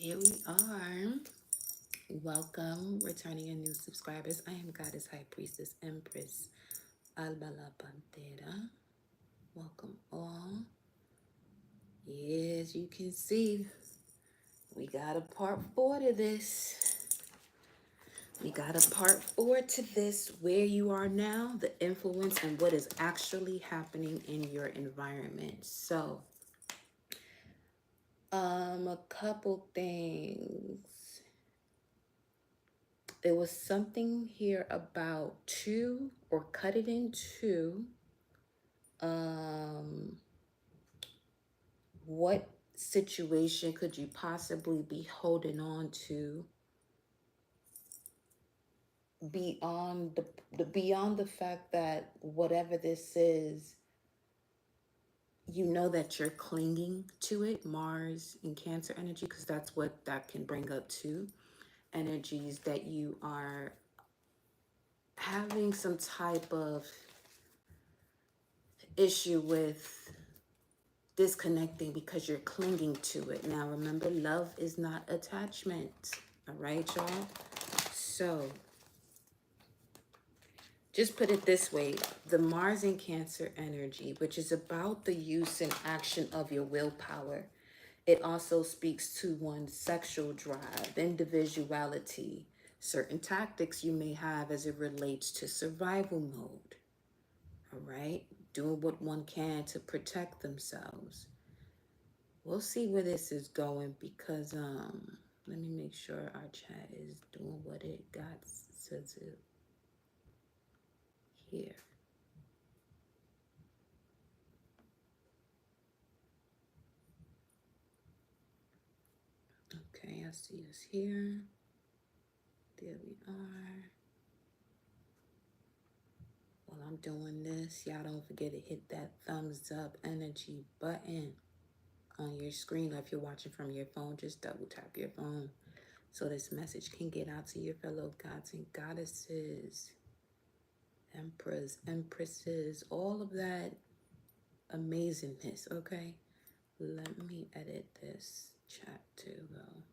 Here we are. Welcome, returning and new subscribers. I am Goddess High Priestess Empress Albala Pantera. Welcome all. Yes, you can see we got a part 4 to this. We got a part 4 to this, where you are now, the influence, and what is actually happening in your environment. So, a couple things. There was something here about two, or cut it in two. What situation could you possibly be holding on to beyond beyond the fact that whatever this is, you know that you're clinging to it, Mars and Cancer energy, because that's what that can bring up too. Energies that you are having some type of issue with disconnecting because you're clinging to it. Now, remember, love is not attachment. All right, y'all? So, just put it this way. The Mars and Cancer energy, which is about the use and action of your willpower, it also speaks to one's sexual drive, individuality, certain tactics you may have as it relates to survival mode. All right? Doing what one can to protect themselves. We'll see where this is going because let me make sure our chat is doing what it got says it here. Okay, I see us here. There we are. While I'm doing this, y'all don't forget to hit that thumbs up energy button on your screen. Or if you're watching from your phone, just double tap your phone so this message can get out to your fellow gods and goddesses, emperors, empresses, all of that amazingness. Okay, let me edit this chat too, though.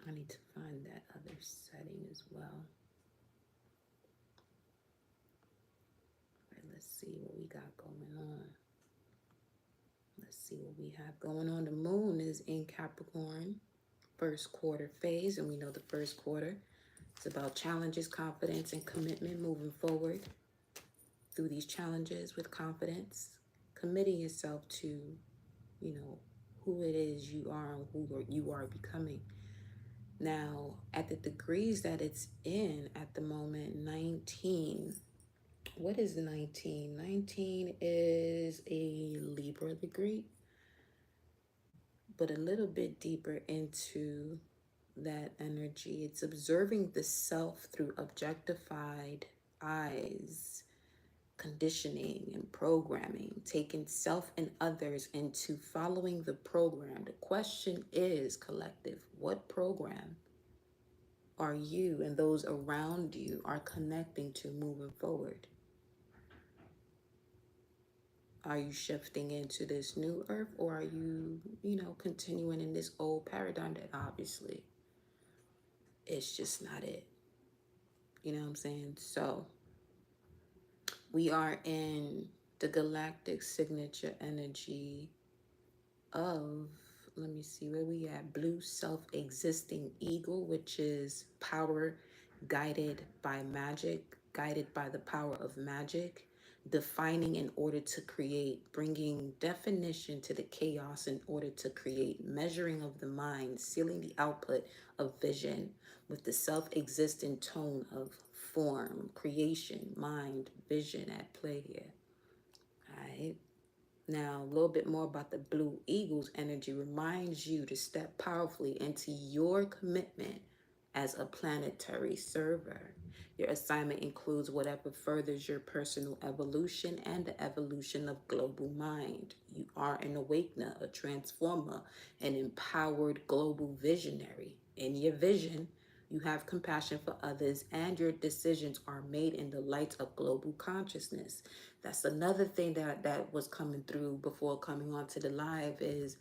I need to find that other setting as well. Let's see what we got going on. Let's see what we have going on. The moon is in Capricorn, first quarter phase, and we know the first quarter is about challenges, confidence, and commitment, moving forward through these challenges with confidence, committing yourself to, you know, who it is you are and who you are becoming. Now, at the degrees that it's in at the moment, 19. What is 19? 19 is a Libra degree, but a little bit deeper into that energy. It's observing the self through objectified eyes, conditioning and programming, taking self and others into following the program. The question is, collective, what program are you and those around you are connecting to moving forward? Are you shifting into this new earth, or are you, continuing in this old paradigm that obviously it's just not it? You know what I'm saying? So we are in the galactic signature energy of, let me see where we at, blue self-existing eagle, which is power guided by magic, guided by the power of magic, defining in order to create, bringing definition to the chaos in order to create, measuring of the mind, sealing the output of vision with the self-existent tone of form, creation, mind, vision at play here. All right. Now, a little bit more about the Blue Eagles energy reminds you to step powerfully into your commitment as a planetary server. Your assignment includes whatever furthers your personal evolution and the evolution of global mind. You are an awakener, a transformer, an empowered global visionary. In your vision, you have compassion for others, and your decisions are made in the light of global consciousness. That's another thing that was coming through before coming onto the live is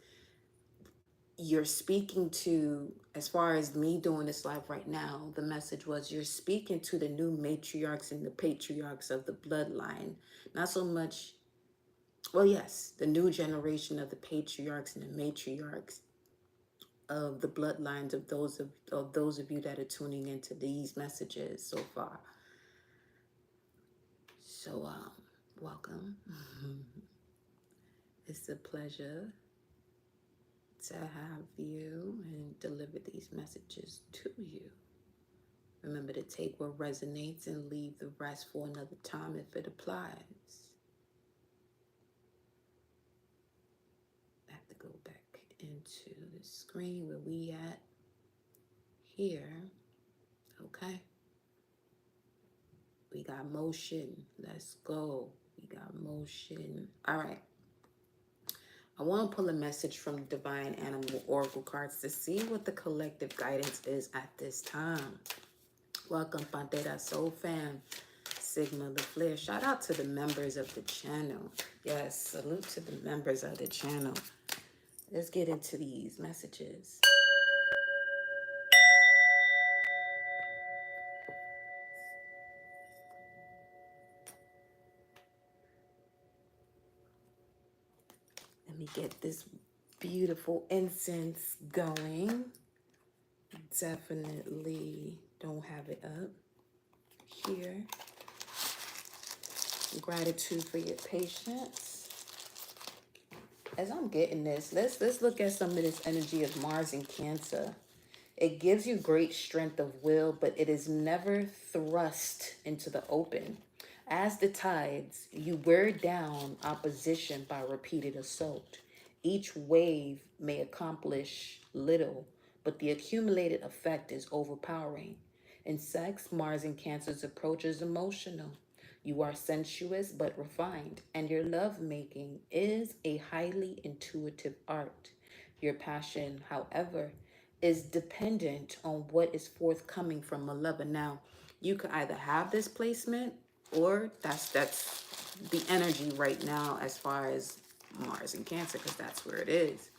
you're speaking to, as far as me doing this live right now, the message was you're speaking to the new matriarchs and the patriarchs of the bloodline. Not so much, well, yes, the new generation of the patriarchs and the matriarchs of the bloodlines of those of you that are tuning into these messages so far. So welcome. It's a pleasure to have you and deliver these messages to you. Remember to take what resonates and leave the rest for another time if it applies. I have to go back into the screen where we at here. Okay. We got motion. Let's go. We got motion. All right. I want to pull a message from Divine Animal Oracle cards to see what the collective guidance is at this time. Welcome, Pantera Soul Fam, Sigma the Flare. Shout out to the members of the channel. Yes, salute to the members of the channel. Let's get into these messages. Let me get this beautiful incense going. Definitely don't have it up here. Gratitude for your patience. As I'm getting this, let's look at some of this energy of Mars in Cancer. It gives you great strength of will, but it is never thrust into the open. As the tides, you wear down opposition by repeated assault. Each wave may accomplish little, but the accumulated effect is overpowering. In sex, Mars in Cancer's approach is emotional. You are sensuous but refined, and your lovemaking is a highly intuitive art. Your passion, however, is dependent on what is forthcoming from a lover. Now, you could either have this placement or that's the energy right now as far as Mars and Cancer, because that's where it is.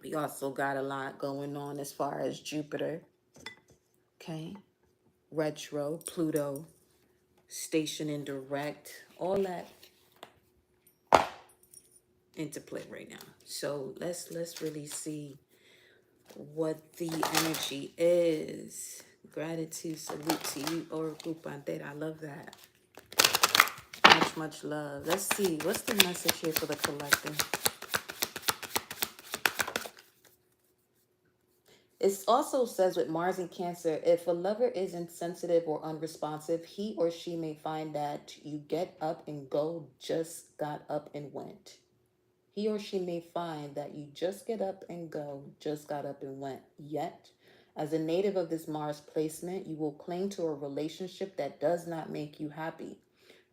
We also got a lot going on as far as Jupiter, okay? Retro, Pluto, station in direct, all that interplay right now. So let's really see what the energy is. Gratitude, salute to you, Oracle Pantera. I love that. Much love. Let's see. What's the message here for the collective? It also says with Mars in Cancer, if a lover is insensitive or unresponsive, he or she may find that you get up and go, just got up and went. He or she may find that you just get up and go, just got up and went. Yet, as a native of this Mars placement, you will cling to a relationship that does not make you happy.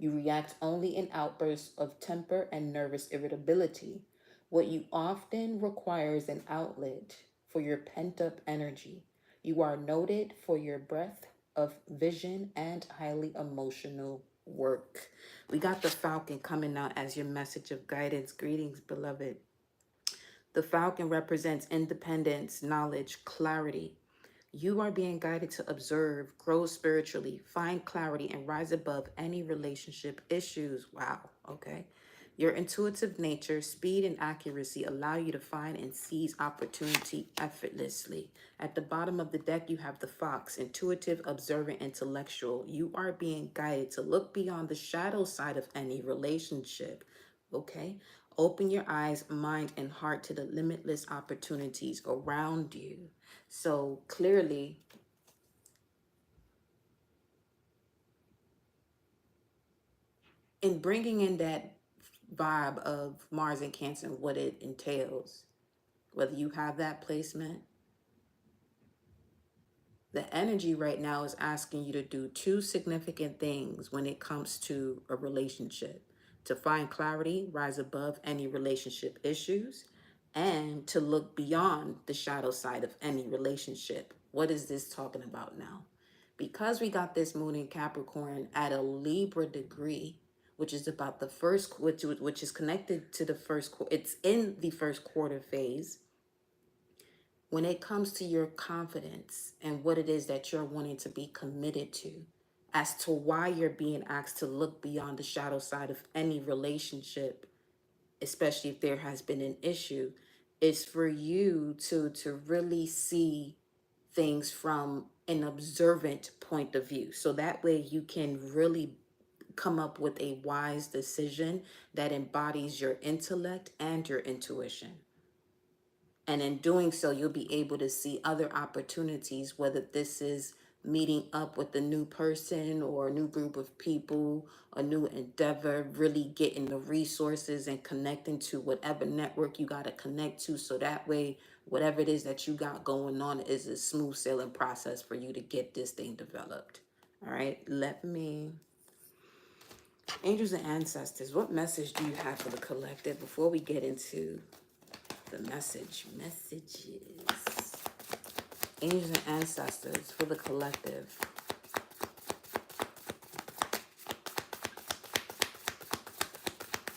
You react only in outbursts of temper and nervous irritability. What you often require is an outlet for your pent-up energy. You are noted for your breadth of vision and highly emotional work. We got the Falcon coming out as your message of guidance. Greetings, beloved. The Falcon represents independence, knowledge, clarity. You are being guided to observe, grow spiritually, find clarity, and rise above any relationship issues. Wow, okay. Your intuitive nature, speed, and accuracy allow you to find and seize opportunity effortlessly. At the bottom of the deck, you have the Fox, intuitive, observant, intellectual. You are being guided to look beyond the shadow side of any relationship, okay? Open your eyes, mind, and heart to the limitless opportunities around you. So clearly, in bringing in that vibe of Mars and Cancer and what it entails, whether you have that placement, the energy right now is asking you to do two significant things when it comes to a relationship: to find clarity, rise above any relationship issues, and to look beyond the shadow side of any relationship. What is this talking about now? Because we got this moon in Capricorn at a Libra degree, which is about the first, which is connected to the first, it's in the first quarter phase. when it comes to your confidence and what it is that you're wanting to be committed to, as to why you're being asked to look beyond the shadow side of any relationship, especially if there has been an issue, is for you to really see things from an observant point of view. So that way you can really come up with a wise decision that embodies your intellect and your intuition. And in doing so, you'll be able to see other opportunities, whether this is meeting up with a new person or a new group of people, a new endeavor, really getting the resources and connecting to whatever network you got to connect to. So that way, whatever it is that you got going on is a smooth sailing process for you to get this thing developed. All right, let me, angels and ancestors, what message do you have for the collective before we get into the messages? Angels and ancestors for the collective.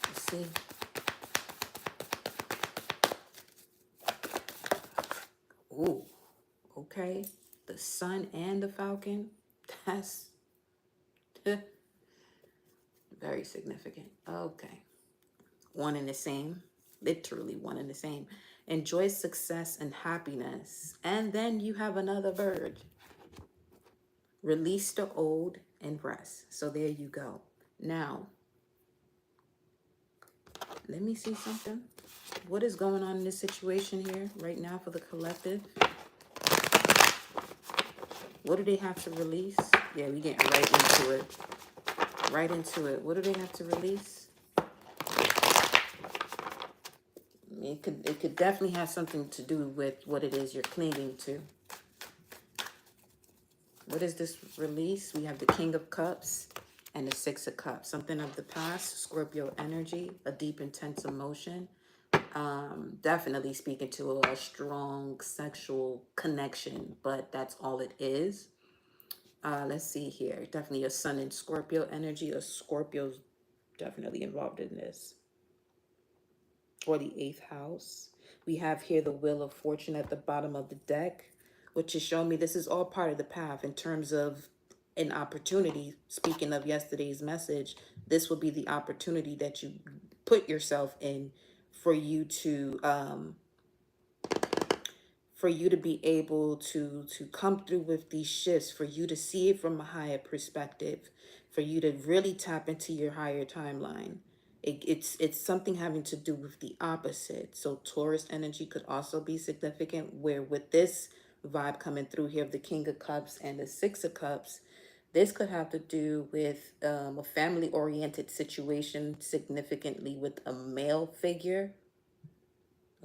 Let's see. Ooh, okay. The sun and the falcon. That's very significant. Okay. One and the same. Literally one and the same. Enjoy success and happiness. And then you have another bird. Release the old and rest. So there you go. Now, let me see something. What is going on in this situation here right now for the collective? What do they have to release? Yeah, we getting right into it. Right into it. What do they have to release? I mean, it could definitely have something to do with what it is you're clinging to. What is this release? We have the King of Cups and the Six of Cups. Something of the past, Scorpio energy, a deep, intense emotion. Definitely speaking to a strong sexual connection, but that's all it is. Let's see here. Definitely a Sun in Scorpio energy. A Scorpio's definitely involved in this. For the 8th house, we have here the Wheel of Fortune at the bottom of the deck, which is showing me this is all part of the path in terms of an opportunity. Speaking of yesterday's message, this will be the opportunity that you put yourself in for you to be able to come through with these shifts, for you to see it from a higher perspective, for you to really tap into your higher timeline. It's something having to do with the opposite. So Taurus energy could also be significant, where with this vibe coming through here of the King of Cups and the Six of Cups, this could have to do with a family-oriented situation, significantly with a male figure.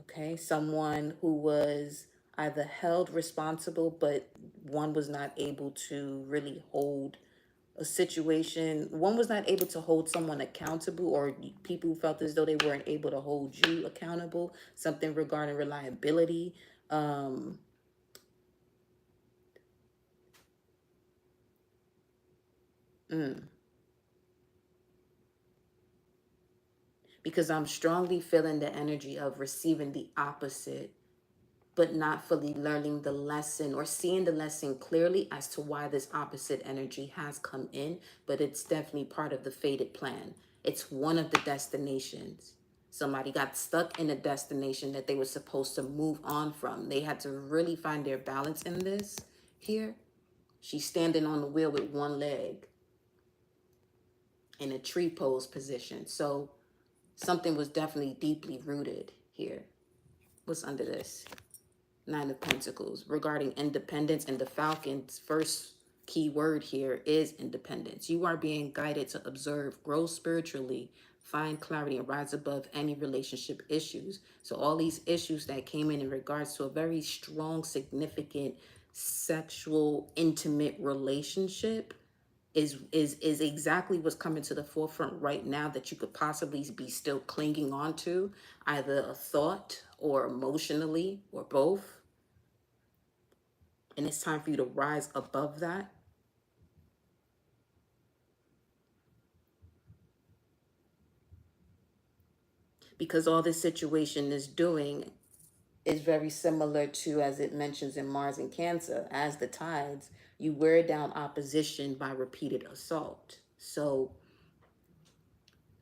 Okay, someone who was either held responsible, but one was not able to really hold a situation. One was not able to hold someone accountable, or people felt as though they weren't able to hold you accountable. Something regarding reliability. Um, because I'm strongly feeling the energy of receiving the opposite, but not fully learning the lesson or seeing the lesson clearly as to why this opposite energy has come in. But it's definitely part of the fated plan. It's one of the destinations. Somebody got stuck in a destination that they were supposed to move on from. They had to really find their balance in this here. She's standing on the wheel with one leg in a tree pose position. So something was definitely deeply rooted here. What's under this? Nine of Pentacles regarding independence, and the Falcon's first key word here is independence. You are being guided to observe, grow spiritually, find clarity, and rise above any relationship issues. So all these issues that came in regards to a very strong, significant, sexual, intimate relationship is exactly what's coming to the forefront right now, that you could possibly be still clinging on to, either a thought or emotionally or both. And it's time for you to rise above that. Because all this situation is doing is very similar to, as it mentions in Mars and Cancer, as the tides, you wear down opposition by repeated assault. So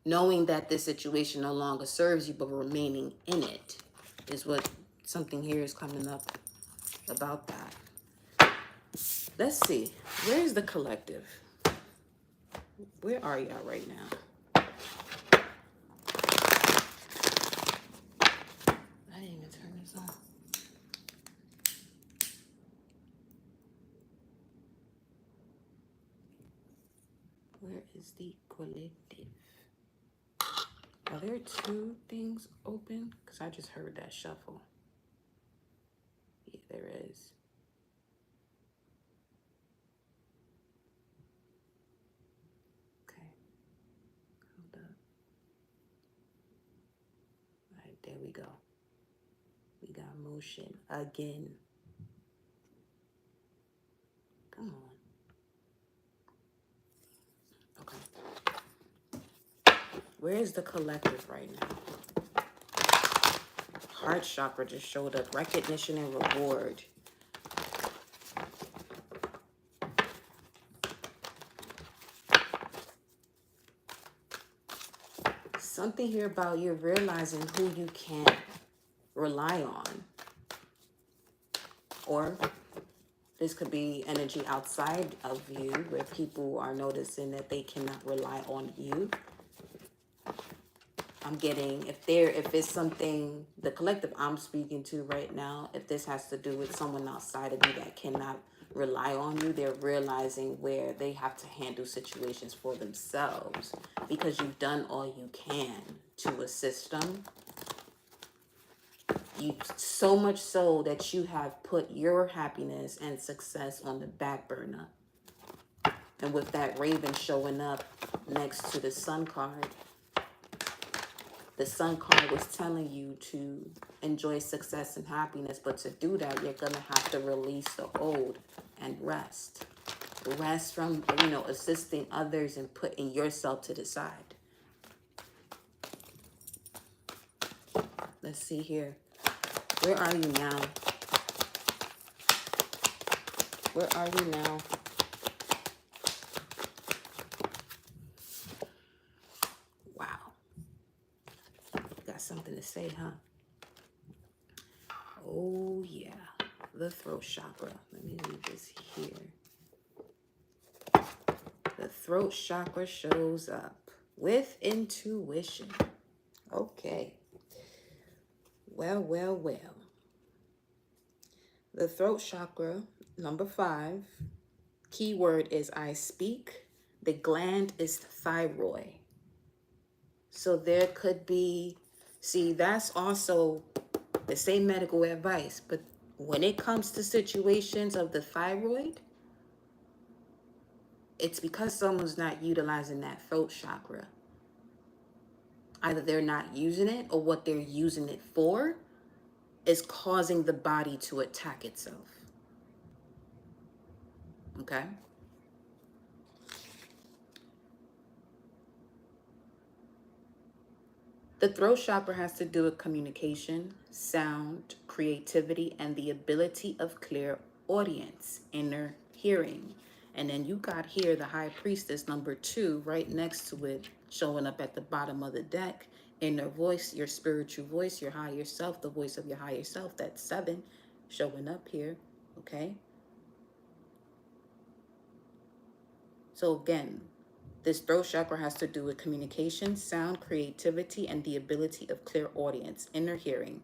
knowing that this situation no longer serves you, but remaining in it is what something here is coming up about that. Let's see. Where is the collective? Where are y'all right now? I didn't even turn this on. Where is the collective? Are there two things open? Because I just heard that shuffle. Yeah, there is. Okay. Hold up. All right, there we go. We got motion again. Come on. Okay. Where is the collective right now? Heart chakra just showed up. Recognition and reward. Something here about you realizing who you can rely on. Or this could be energy outside of you where people are noticing that they cannot rely on you. I'm getting, if it's something, the collective I'm speaking to right now, if this has to do with someone outside of you that cannot rely on you, they're realizing where they have to handle situations for themselves because you've done all you can to assist them. You so much so that you have put your happiness and success on the back burner. And with that raven showing up next to the sun card, the sun card was telling you to enjoy success and happiness, but to do that, you're going to have to release the old and rest. Rest from, assisting others and putting yourself to the side. Let's see here. Where are you now? Where are you now? Wow. Got something to say, huh? Oh, yeah. The throat chakra. Let me leave this here. The throat chakra shows up with intuition. Okay. Well, well, well. The throat chakra, number 5, keyword is I speak. The gland is thyroid. So there could be, see, that's also the same medical advice, but when it comes to situations of the thyroid, it's because someone's not utilizing that throat chakra. Either they're not using it or what they're using it for is causing the body to attack itself. Okay? The throat chakra has to do with communication, sound, creativity, and the ability of clear audience, inner hearing. And then you got here the high priestess, number 2, right next to it, showing up at the bottom of the deck. Inner voice, your spiritual voice, your higher self, the voice of your higher self. That's 7 showing up here. Okay? So again, this throat chakra has to do with communication, sound, creativity, and the ability of clear audience, inner hearing.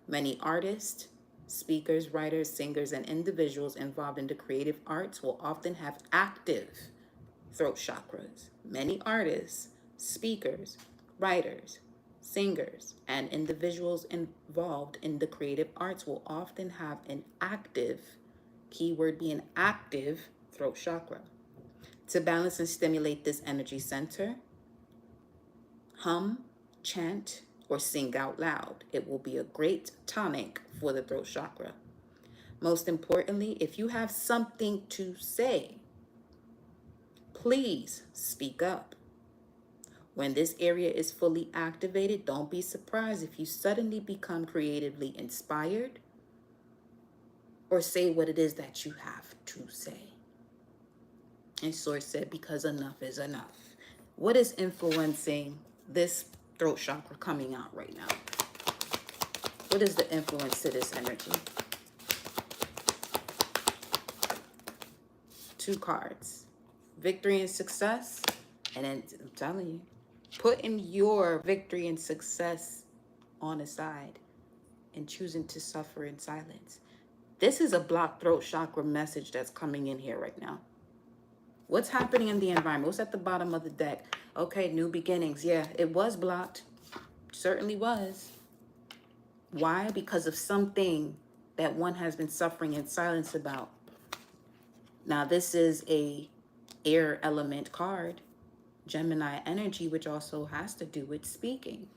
Many artists, speakers, writers, singers, and individuals involved in the creative arts will often have active throat chakras. Many artists, speakers, writers, singers, and individuals involved in the creative arts will often have an active, keyword being active, throat chakra. To balance and stimulate this energy center, hum, chant, or sing out loud. It will be a great tonic for the throat chakra. Most importantly, if you have something to say, please speak up. When this area is fully activated, don't be surprised if you suddenly become creatively inspired or say what it is that you have to say. And Source said, because enough is enough. What is influencing this throat chakra coming out right now? What is the influence to this energy? Two cards. Victory and success. And then I'm telling you, putting your victory and success on the side and choosing to suffer in silence. This is a blocked throat chakra message that's coming in here right now. What's happening in the environment? What's at the bottom of the deck? Okay, new beginnings. Yeah, it was blocked. Certainly was. Why? Because of something that one has been suffering in silence about. Now, this is a air element card, Gemini energy, which also has to do with speaking.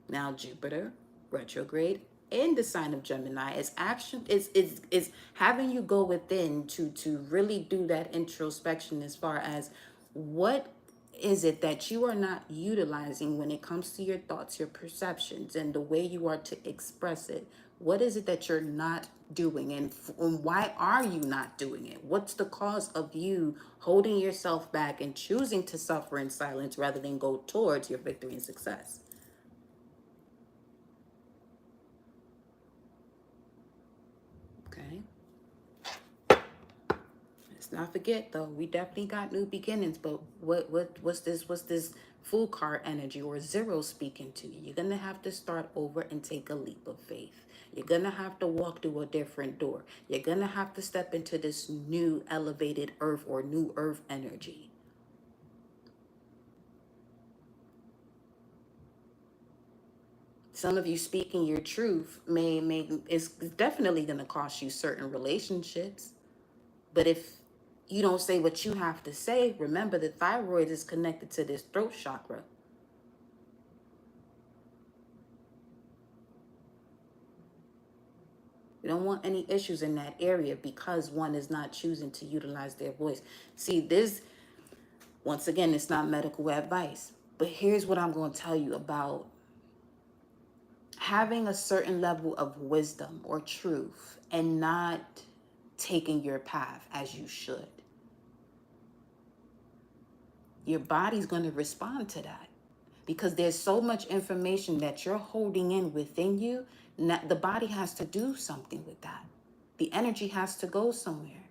Now, Jupiter retrograde in the sign of Gemini is action is having you go within to really do that introspection as far as what is it that you are not utilizing when it comes to your thoughts, your perceptions, and the way you are to express it. What is it that you're not doing, and why are you not doing it? What's the cause of you holding yourself back and choosing to suffer in silence rather than go towards your victory and success? Okay. Let's not forget though, we definitely got new beginnings, but what's this full card energy or zero speaking to you? You're gonna have to start over and take a leap of faith. You're gonna have to walk through a different door. You're gonna have to step into this new elevated earth or new earth energy. Some of you speaking your truth may is definitely gonna cost you certain relationships. But if you don't say what you have to say, remember the thyroid is connected to this throat chakra. We don't want any issues in that area because one is not choosing to utilize their voice. See, this, once again, it's not medical advice. But here's what I'm going to tell you about having a certain level of wisdom or truth and not taking your path as you should. Your body's going to respond to that because there's so much information that you're holding in within you. The body has to do something with that. The energy has to go somewhere.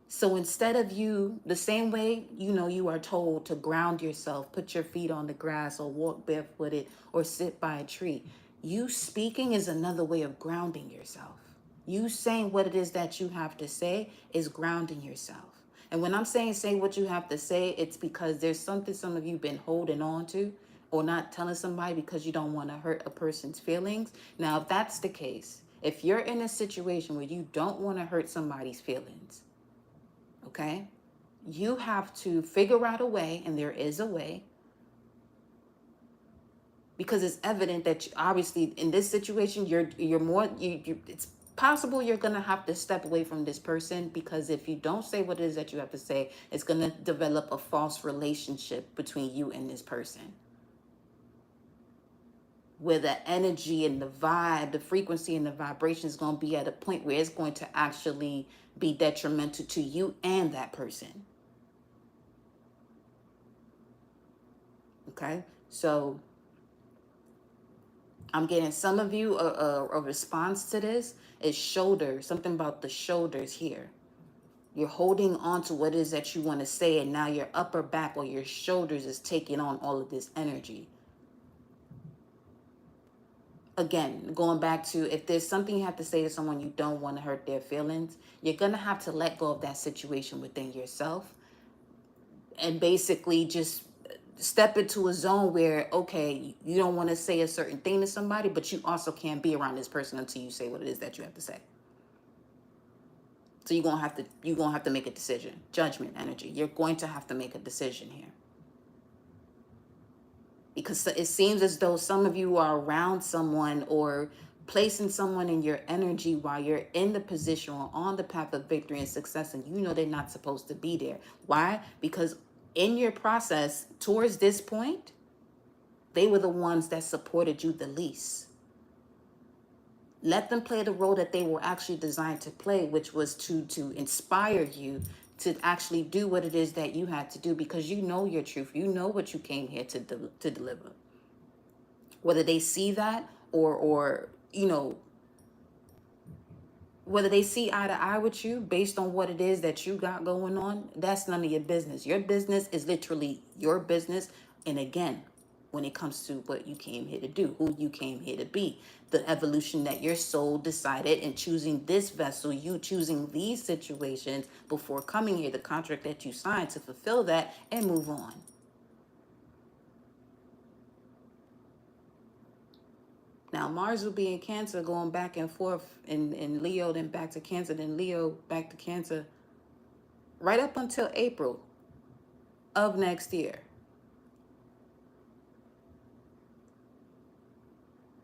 So instead of you, the same way, you are told to ground yourself, put your feet on the grass or walk barefooted or sit by a tree. You speaking is another way of grounding yourself. You saying what it is that you have to say is grounding yourself. And when I'm saying say what you have to say, it's because there's something some of you been holding on to or not telling somebody because you don't want to hurt a person's feelings. Now, if that's the case, if you're in a situation where you don't want to hurt somebody's feelings, okay, you have to figure out a way, and there is a way, because it's evident that obviously in this situation you're more it's possible you're gonna have to step away from this person, because if you don't say what it is that you have to say, it's gonna develop a false relationship between you and this person, where the energy and the vibe, the frequency and the vibration is going to be at a point where it's going to actually be detrimental to you and that person. Okay, so I'm getting some of you a response to this is shoulders, something about the shoulders here. You're holding on to what it is that you want to say, and now your upper back or your shoulders is taking on all of this energy. Again, going back to, if there's something you have to say to someone you don't want to hurt their feelings, you're going to have to let go of that situation within yourself and basically just step into a zone where, okay, you don't want to say a certain thing to somebody, but you also can't be around this person until you say what it is that you have to say. So you're gonna have to make a decision. Judgment energy. You're going to have to make a decision here. Because it seems as though some of you are around someone or placing someone in your energy while you're in the position or on the path of victory and success, and you know they're not supposed to be there. Why? Because in your process towards this point, they were the ones that supported you the least. Let them play the role that they were actually designed to play, which was to inspire you to actually do what it is that you had to do, because you know your truth. You know what you came here to deliver. Whether they see that or you know, whether they see eye to eye with you based on what it is that you got going on, that's none of your business. Your business is literally your business. And again, when it comes to what you came here to do, who you came here to be, the evolution that your soul decided in choosing this vessel, you choosing these situations before coming here, the contract that you signed to fulfill that and move on. Now, Mars will be in Cancer, going back and forth in Leo, then back to Cancer, then Leo, back to Cancer, right up until April of next year.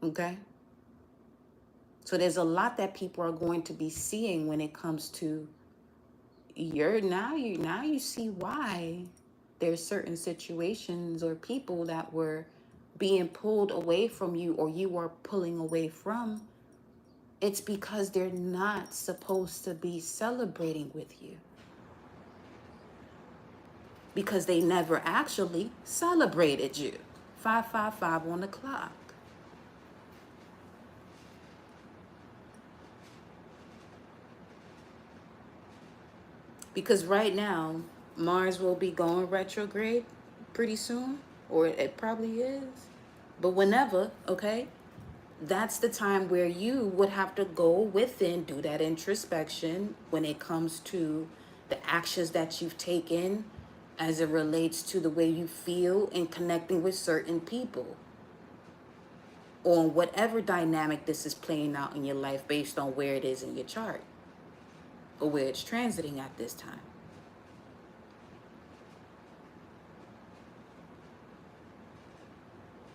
Okay? So there's a lot that people are going to be seeing when it comes to now you see why there's certain situations or people that were being pulled away from you, or you are pulling away from. It's because they're not supposed to be celebrating with you, because they never actually celebrated you. 555 on the clock. Because right now, Mars will be going retrograde pretty soon, or it probably is. But whenever, okay, that's the time where you would have to go within, do that introspection when it comes to the actions that you've taken as it relates to the way you feel in connecting with certain people, on whatever dynamic this is playing out in your life based on where it is in your chart or where it's transiting at this time.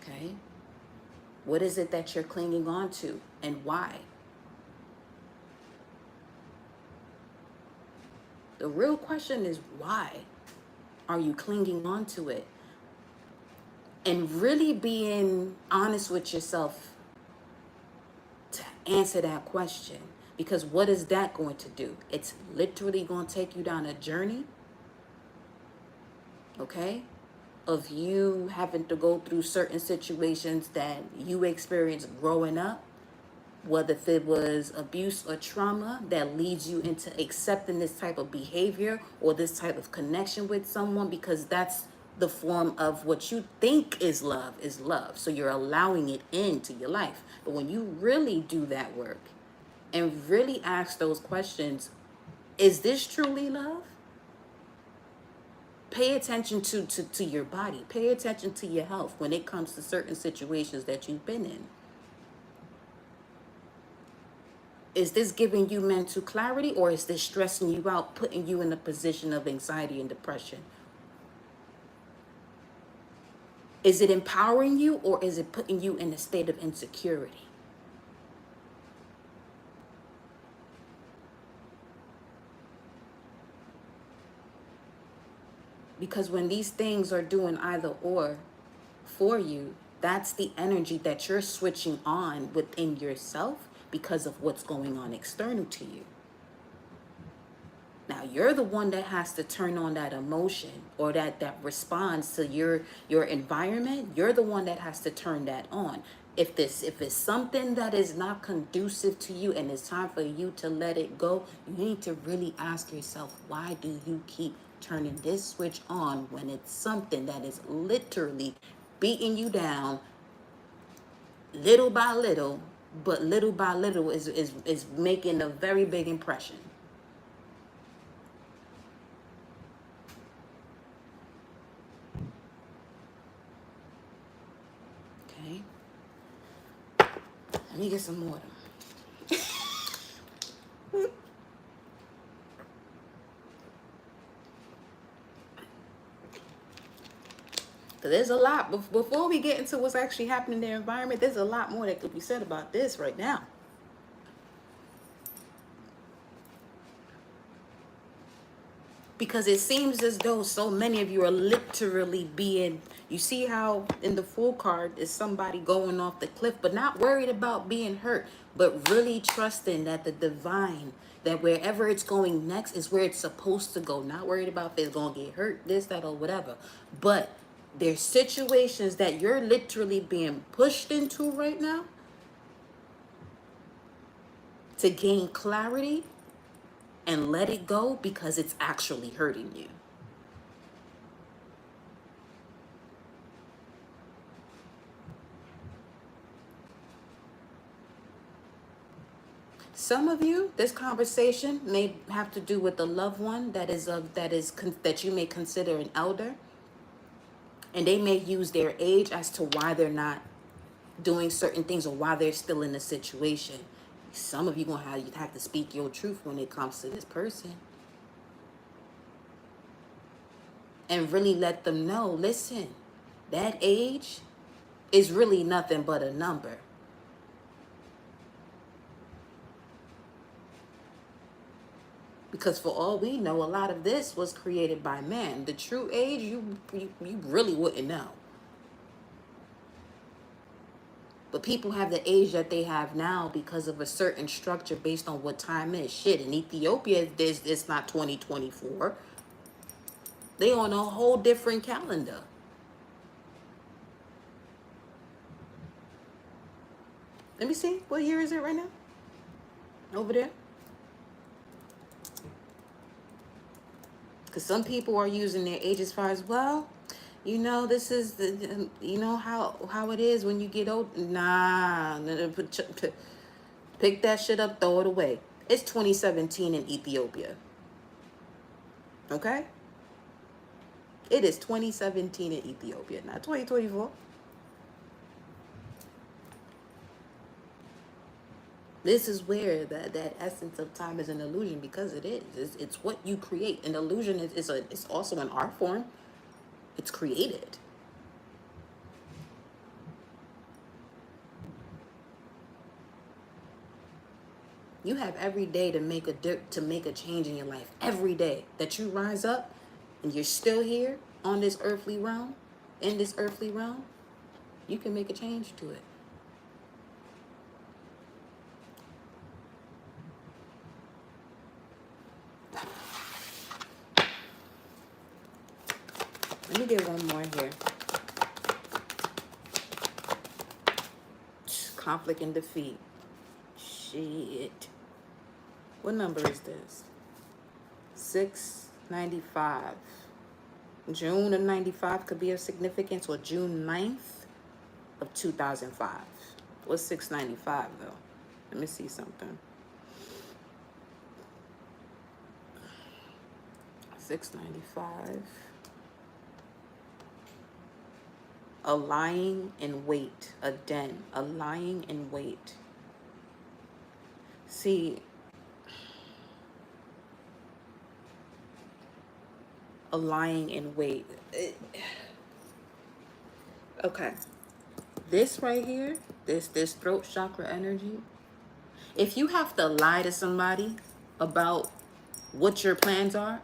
Okay? What is it that you're clinging on to, and why? The real question is, why are you clinging on to it? And really being honest with yourself to answer that question. Because what is that going to do? It's literally going to take you down a journey, okay, of you having to go through certain situations that you experienced growing up, whether if it was abuse or trauma that leads you into accepting this type of behavior or this type of connection with someone, because that's the form of what you think is love. So you're allowing it into your life. But when you really do that work and really ask those questions, is this truly love? Pay attention to your body. Pay attention to your health when it comes to certain situations that you've been in. Is this giving you mental clarity, or is this stressing you out, putting you in a position of anxiety and depression? Is it empowering you, or is it putting you in a state of insecurity? Because when these things are doing either or for you, that's the energy that you're switching on within yourself because of what's going on external to you. Now you're the one that has to turn on that emotion, or that responds to your environment. You're the one that has to turn that on. If it's something that is not conducive to you and it's time for you to let it go, you need to really ask yourself, why do you keep turning this switch on when it's something that is literally beating you down little by little, but little by little is making a very big impression. Okay. Let me get some water. So there's a lot. Before we get into what's actually happening in their environment, there's a lot more that could be said about this right now. Because it seems as though so many of you are literally being, you see how in the Fool card is somebody going off the cliff, but not worried about being hurt, but really trusting that the divine, that wherever it's going next is where it's supposed to go. Not worried about if it's going to get hurt, this, that, or whatever. But there's situations that you're literally being pushed into right now to gain clarity and let it go because it's actually hurting you. Some of you, this conversation may have to do with a loved one that you may consider an elder, and they may use their age as to why they're not doing certain things or why they're still in the situation. Some of you gonna have to speak your truth when it comes to this person, and really let them know, listen, that age is really nothing but a number. Because for all we know, a lot of this was created by man. The true age, you really wouldn't know. But people have the age that they have now because of a certain structure based on what time is. Shit, in Ethiopia, it's not 2024. They on a whole different calendar. Let me see. What year is it right now? Over there? Because some people are using their age as far as, well, you know, this is the, you know how it is when you get old. Nah, pick that shit up, throw it away. It's 2017 in Ethiopia. Okay? It is 2017 in Ethiopia, not 2024. This is where that essence of time is an illusion, because it is. It's what you create. An illusion is also an art form. It's created. You have every day to make a change in your life. Every day that you rise up and you're still here on this earthly realm, in this earthly realm, you can make a change to it. Let me get one more here. Conflict and defeat. Shit. What number is this? 695. June of 95 could be of significance, or June 9th of 2005. What's 695 though? Let me see something. 695. A lying in wait, a den, a lying in wait. See, a lying in wait. Okay, this right here, this throat chakra energy. If you have to lie to somebody about what your plans are,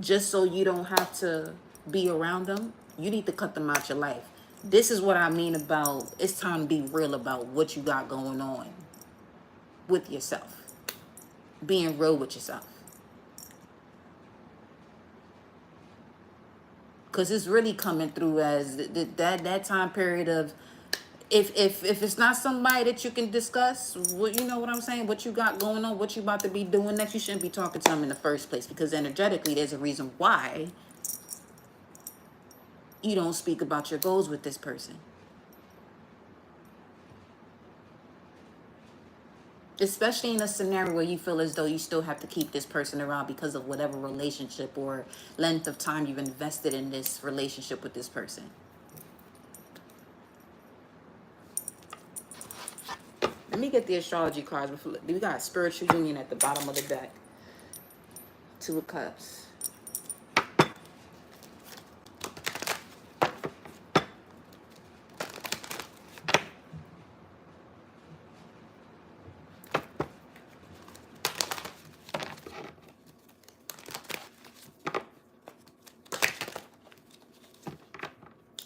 just so you don't have to be around them, you need to cut them out your life. This is what I mean about it's time to be real about what you got going on with yourself. Being real with yourself. Because it's really coming through as that time period of, if it's not somebody that you can discuss, what, you know what I'm saying, what you got going on, what you about to be doing next, you shouldn't be talking to them in the first place, because energetically there's a reason why you don't speak about your goals with this person. Especially in a scenario where you feel as though you still have to keep this person around because of whatever relationship or length of time you've invested in this relationship with this person. Let me get the astrology cards. We got spiritual union at the bottom of the deck. Two of Cups.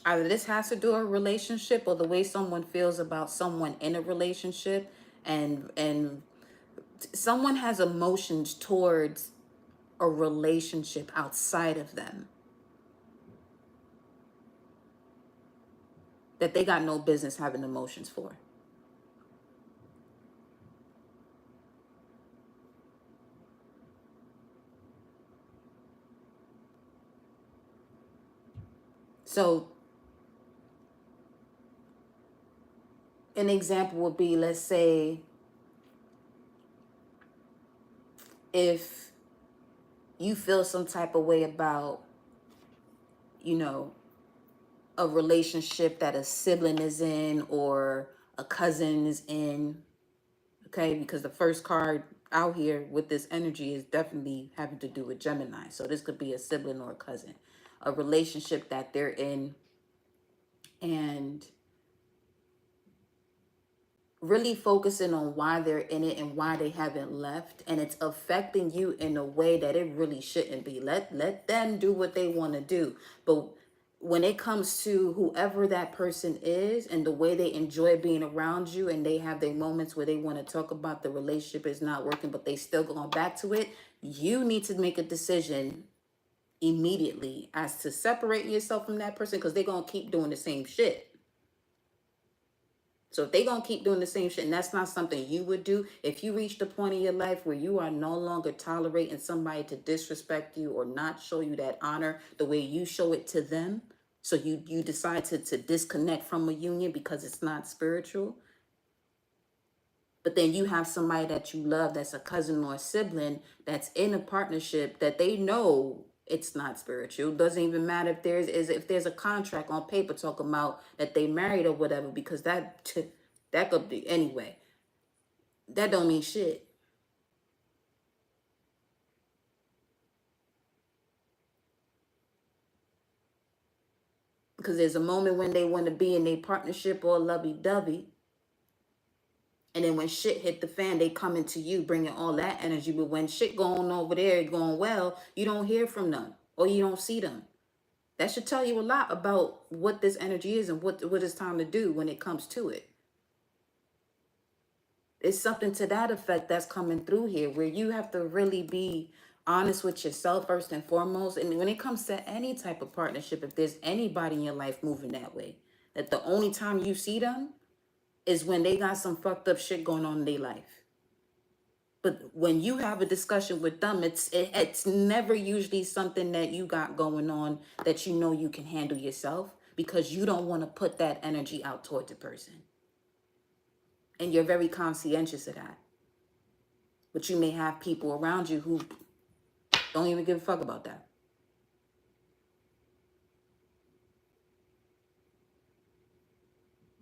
Either this has to do with a relationship or the way someone feels about someone in a relationship, and someone has emotions towards a relationship outside of them that they got no business having emotions for. So an example would be, let's say, if you feel some type of way about, you know, a relationship that a sibling is in or a cousin is in, okay? Because the first card out here with this energy is definitely having to do with Gemini. So this could be a sibling or a cousin, a relationship that they're in, and really focusing on why they're in it and why they haven't left, and it's affecting you in a way that it really shouldn't be. Let them do what they want to do. But when it comes to whoever that person is and the way they enjoy being around you, and they have their moments where they want to talk about the relationship is not working but they still going back to it, you need to make a decision immediately as to separating yourself from that person, because they're going to keep doing the same shit. So if they gonna keep doing the same shit, and that's not something you would do, if you reach the point in your life where you are no longer tolerating somebody to disrespect you or not show you that honor the way you show it to them, so you decide to disconnect from a union because it's not spiritual, but then you have somebody that you love that's a cousin or a sibling that's in a partnership that they know it's not spiritual. Doesn't even matter if there's a contract on paper talking about that they married or whatever, because that could be anyway. That don't mean shit. Because there's a moment when they want to be in a partnership or lovey-dovey, and then when shit hit the fan, they come into you bringing all that energy. But when shit going over there going well, you don't hear from them or you don't see them. That should tell you a lot about what this energy is and what it's time to do when it comes to it. It's something to that effect that's coming through here, where you have to really be honest with yourself first and foremost. And when it comes to any type of partnership, if there's anybody in your life moving that way, that the only time you see them is when they got some fucked up shit going on in their life. But when you have a discussion with them, it's never usually something that you got going on that you know you can handle yourself, because you don't want to put that energy out towards the person. And you're very conscientious of that. But you may have people around you who don't even give a fuck about that.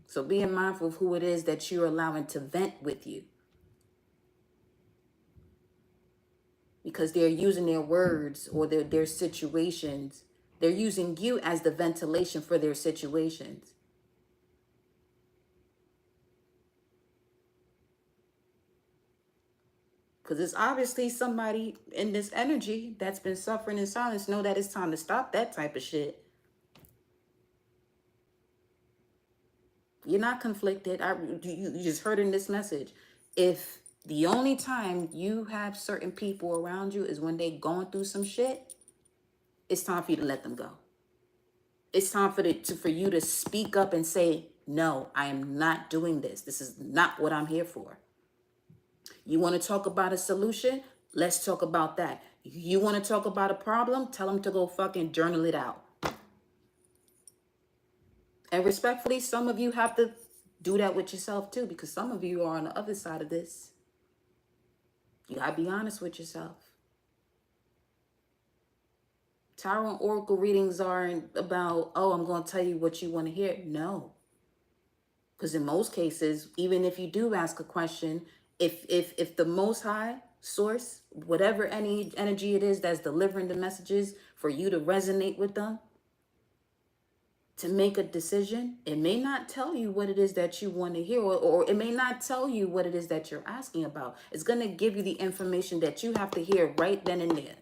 So being mindful of who it is that you're allowing to vent with you, because they're using their words or their situations. They're using you as the ventilation for their situations. Because it's obviously somebody in this energy that's been suffering in silence. Know that it's time to stop that type of shit. You're not conflicted. You just heard in this message. If the only time you have certain people around you is when they going through some shit, it's time for you to let them go. It's time for you to speak up and say, no, I am not doing this. This is not what I'm here for. You want to talk about a solution? Let's talk about that. You want to talk about a problem? Tell them to go fucking journal it out. And respectfully, some of you have to do that with yourself too, because some of you are on the other side of this. You gotta be honest with yourself. Tarot and Oracle readings aren't about, oh, I'm going to tell you what you want to hear. No. Because in most cases, even if you do ask a question, if the Most High source, whatever any energy it is that's delivering the messages for you to resonate with them, to make a decision, it may not tell you what it is that you want to hear, or it may not tell you what it is that you're asking about. It's going to give you the information that you have to hear right then and there.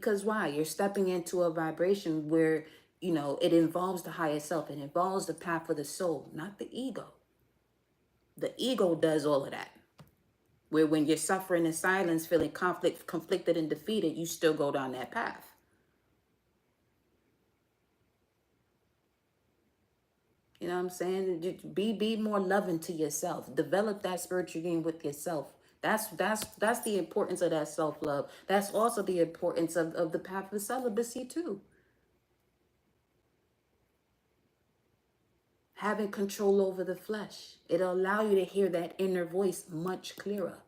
Because why? You're stepping into a vibration where, you know, it involves the higher self. It involves the path of the soul, not the ego. The ego does all of that. Where when you're suffering in silence, feeling conflicted and defeated, you still go down that path. You know what I'm saying? Be more loving to yourself. Develop that spiritual union with yourself. That's the importance of that self-love. That's also the importance of the path of celibacy too. Having control over the flesh. It'll allow you to hear that inner voice much clearer.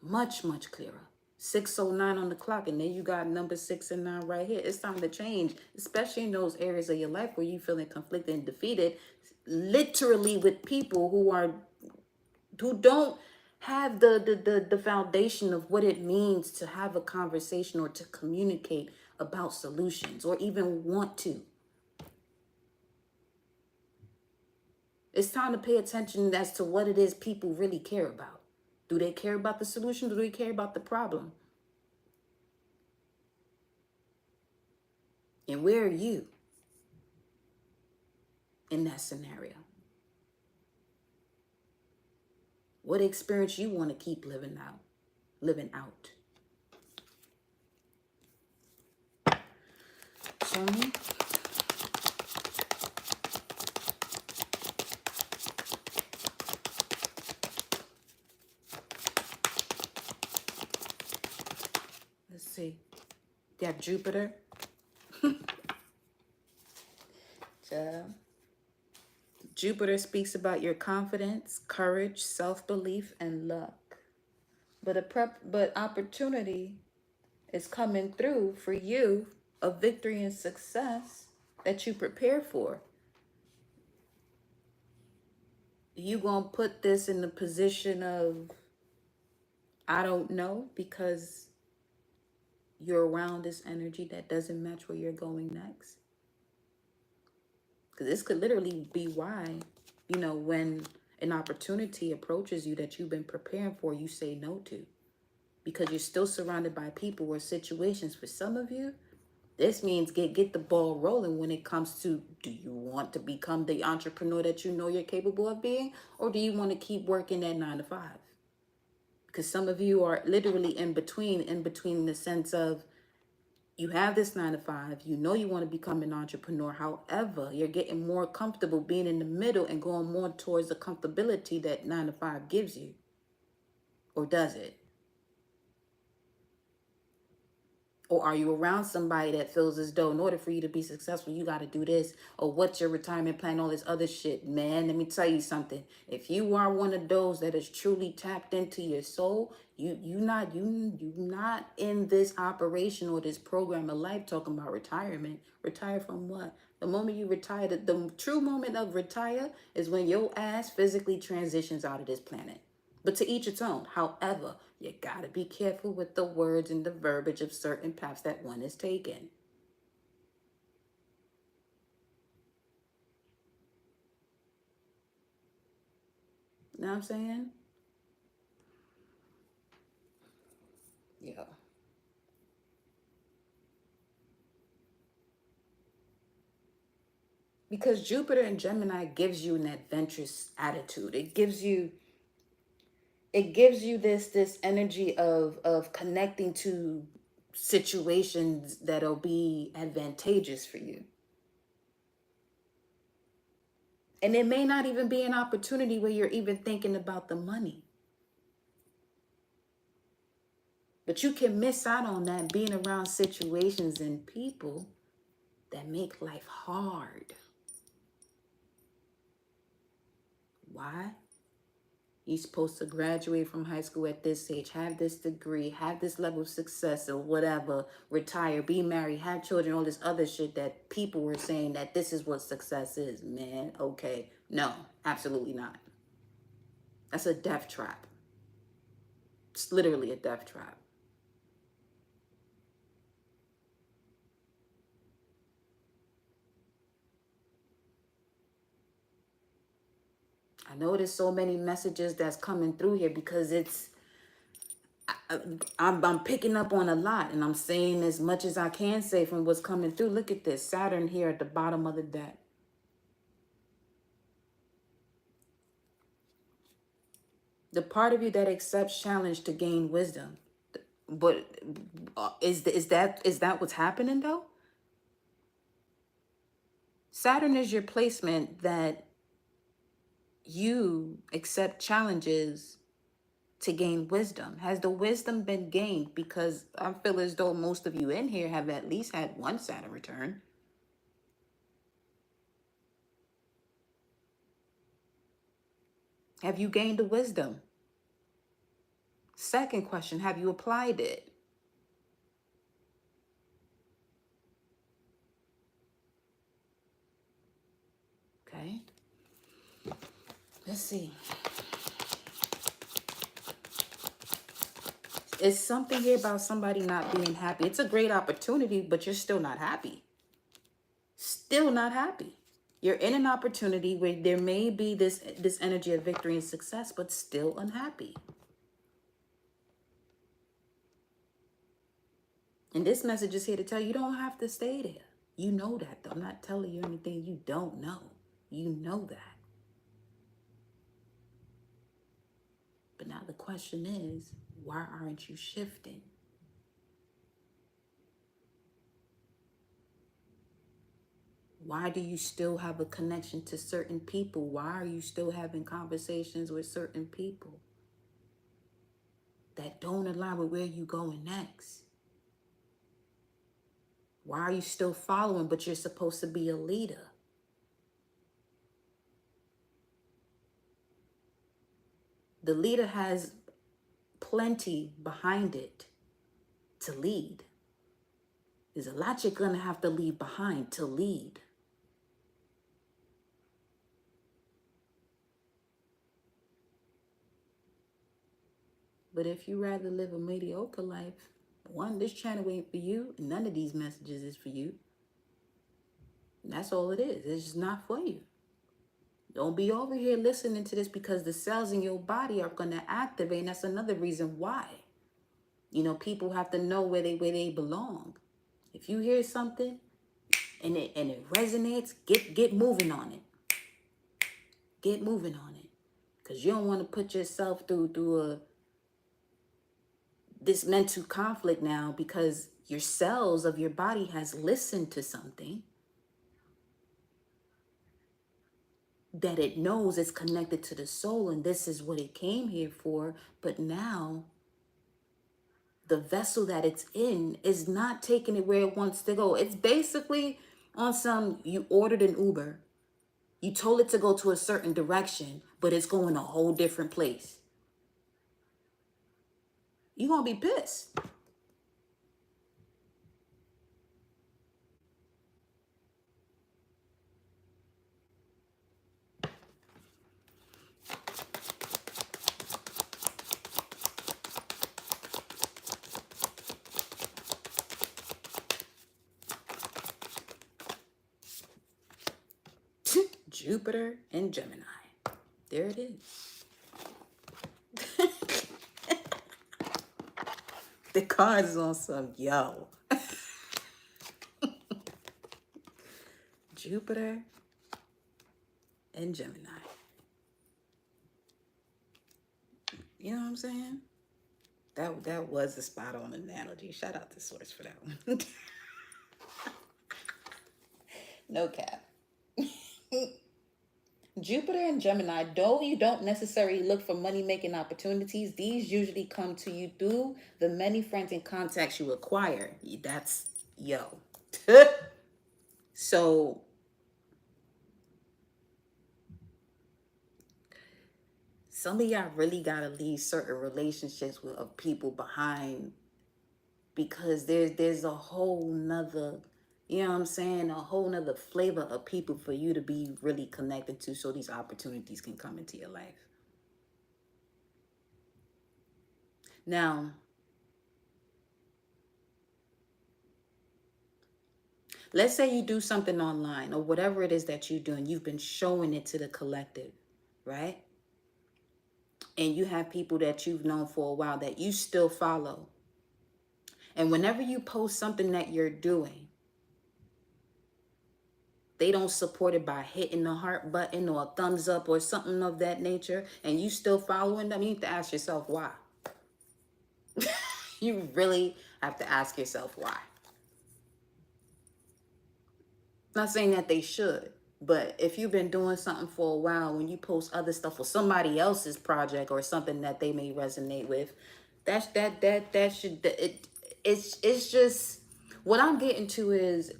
Much, much clearer. 6:09 on the clock, and then you got number 6 and 9 right here. It's time to change, especially in those areas of your life where you feeling conflicted and defeated, literally with people who don't have the foundation of what it means to have a conversation or to communicate about solutions or even want to. It's time to pay attention as to what it is people really care about. Do they care about the solution? Do they care about the problem? And where are you in that scenario? What experience you want to keep living out? Show me. Let's see. You got Jupiter. Jupiter speaks about your confidence, courage, self-belief, and luck. But opportunity is coming through for you, a victory and success that you prepare for. You gonna put this in the position of I don't know, because you're around this energy that doesn't match where you're going next? Because this could literally be why, you know, when an opportunity approaches you that you've been preparing for, you say no to. Because you're still surrounded by people or situations. For some of you, this means get the ball rolling when it comes to, do you want to become the entrepreneur that you know you're capable of being? Or do you want to keep working that 9 to 5? Because some of you are literally in between in the sense of, you have this 9 to 5, you know you want to become an entrepreneur. However, you're getting more comfortable being in the middle and going more towards the comfortability that 9 to 5 gives you. Or does it? Or are you around somebody that feels as though in order for you to be successful, you got to do this? Or what's your retirement plan? All this other shit. Man, let me tell you something. If you are one of those that is truly tapped into your soul, you not in this operation or this program of life talking about retirement. Retire from what? The moment you retire, the true moment of retire is when your ass physically transitions out of this planet. But to each its own. However, you gotta be careful with the words and the verbiage of certain paths that one is taking. You know what I'm saying? Yeah. Because Jupiter and Gemini gives you an adventurous attitude. It gives you this energy of connecting to situations that'll be advantageous for you. And it may not even be an opportunity where you're even thinking about the money. But you can miss out on that being around situations and people that make life hard. Why? You're supposed to graduate from high school at this age, have this degree, have this level of success or whatever, retire, be married, have children, all this other shit that people were saying that this is what success is. Man, okay. No, absolutely not. That's a death trap. It's literally a death trap. I know there's so many messages that's coming through here because it's I'm picking up on a lot, and I'm saying as much as I can say from what's coming through. Look at this Saturn here at the bottom of the deck. The part of you that accepts challenge to gain wisdom. But is that what's happening though? Saturn is your placement that you accept challenges to gain wisdom. Has the wisdom been gained? Because I feel as though most of you in here have at least had one Saturn return. Have you gained the wisdom? Second question, have you applied it? Okay. Let's see. It's something here about somebody not being happy. It's a great opportunity, but you're still not happy. Still not happy. You're in an opportunity where there may be this energy of victory and success, but still unhappy. And this message is here to tell you, you don't have to stay there. You know that, though. I'm not telling you anything you don't know. You know that. But now the question is, why aren't you shifting? Why do you still have a connection to certain people? Why are you still having conversations with certain people that don't align with where you're going next? Why are you still following, but you're supposed to be a leader? The leader has plenty behind it to lead. There's a lot you're going to have to leave behind to lead. But if you rather live a mediocre life, one, this channel ain't for you. None of these messages is for you. And that's all it is. It's just not for you. Don't be over here listening to this because the cells in your body are going to activate. And that's another reason why. You know, people have to know where they belong. If you hear something and it resonates, get moving on it. Get moving on it. Because you don't want to put yourself through this mental conflict now because your cells of your body has listened to something that it knows is connected to the soul, and this is what it came here for. But now the vessel that it's in is not taking it where it wants to go. It's basically on some, you ordered an Uber, you told it to go to a certain direction, but it's going a whole different place. You're gonna be pissed. Jupiter and Gemini. There it is. The cards is on some, yo. Jupiter and Gemini. You know what I'm saying? That was a spot on analogy. Shout out to Source for that one. No cap. Jupiter and Gemini, though you don't necessarily look for money-making opportunities, these usually come to you through the many friends and contacts you acquire. That's, yo. So, some of y'all really got to leave certain relationships of people behind because there's a whole nother, you know what I'm saying, a whole nother flavor of people for you to be really connected to so these opportunities can come into your life. Now, let's say you do something online or whatever it is that you're doing. You've been showing it to the collective, right? and you have people that you've known for a while that you still follow. And whenever you post something that you're doing, they don't support it by hitting the heart button or a thumbs up or something of that nature, and you still following them, you need to ask yourself why. You really have to ask yourself why. Not saying that they should, but if you've been doing something for a while, when you post other stuff for somebody else's project or something that they may resonate with, it's just what I'm getting to is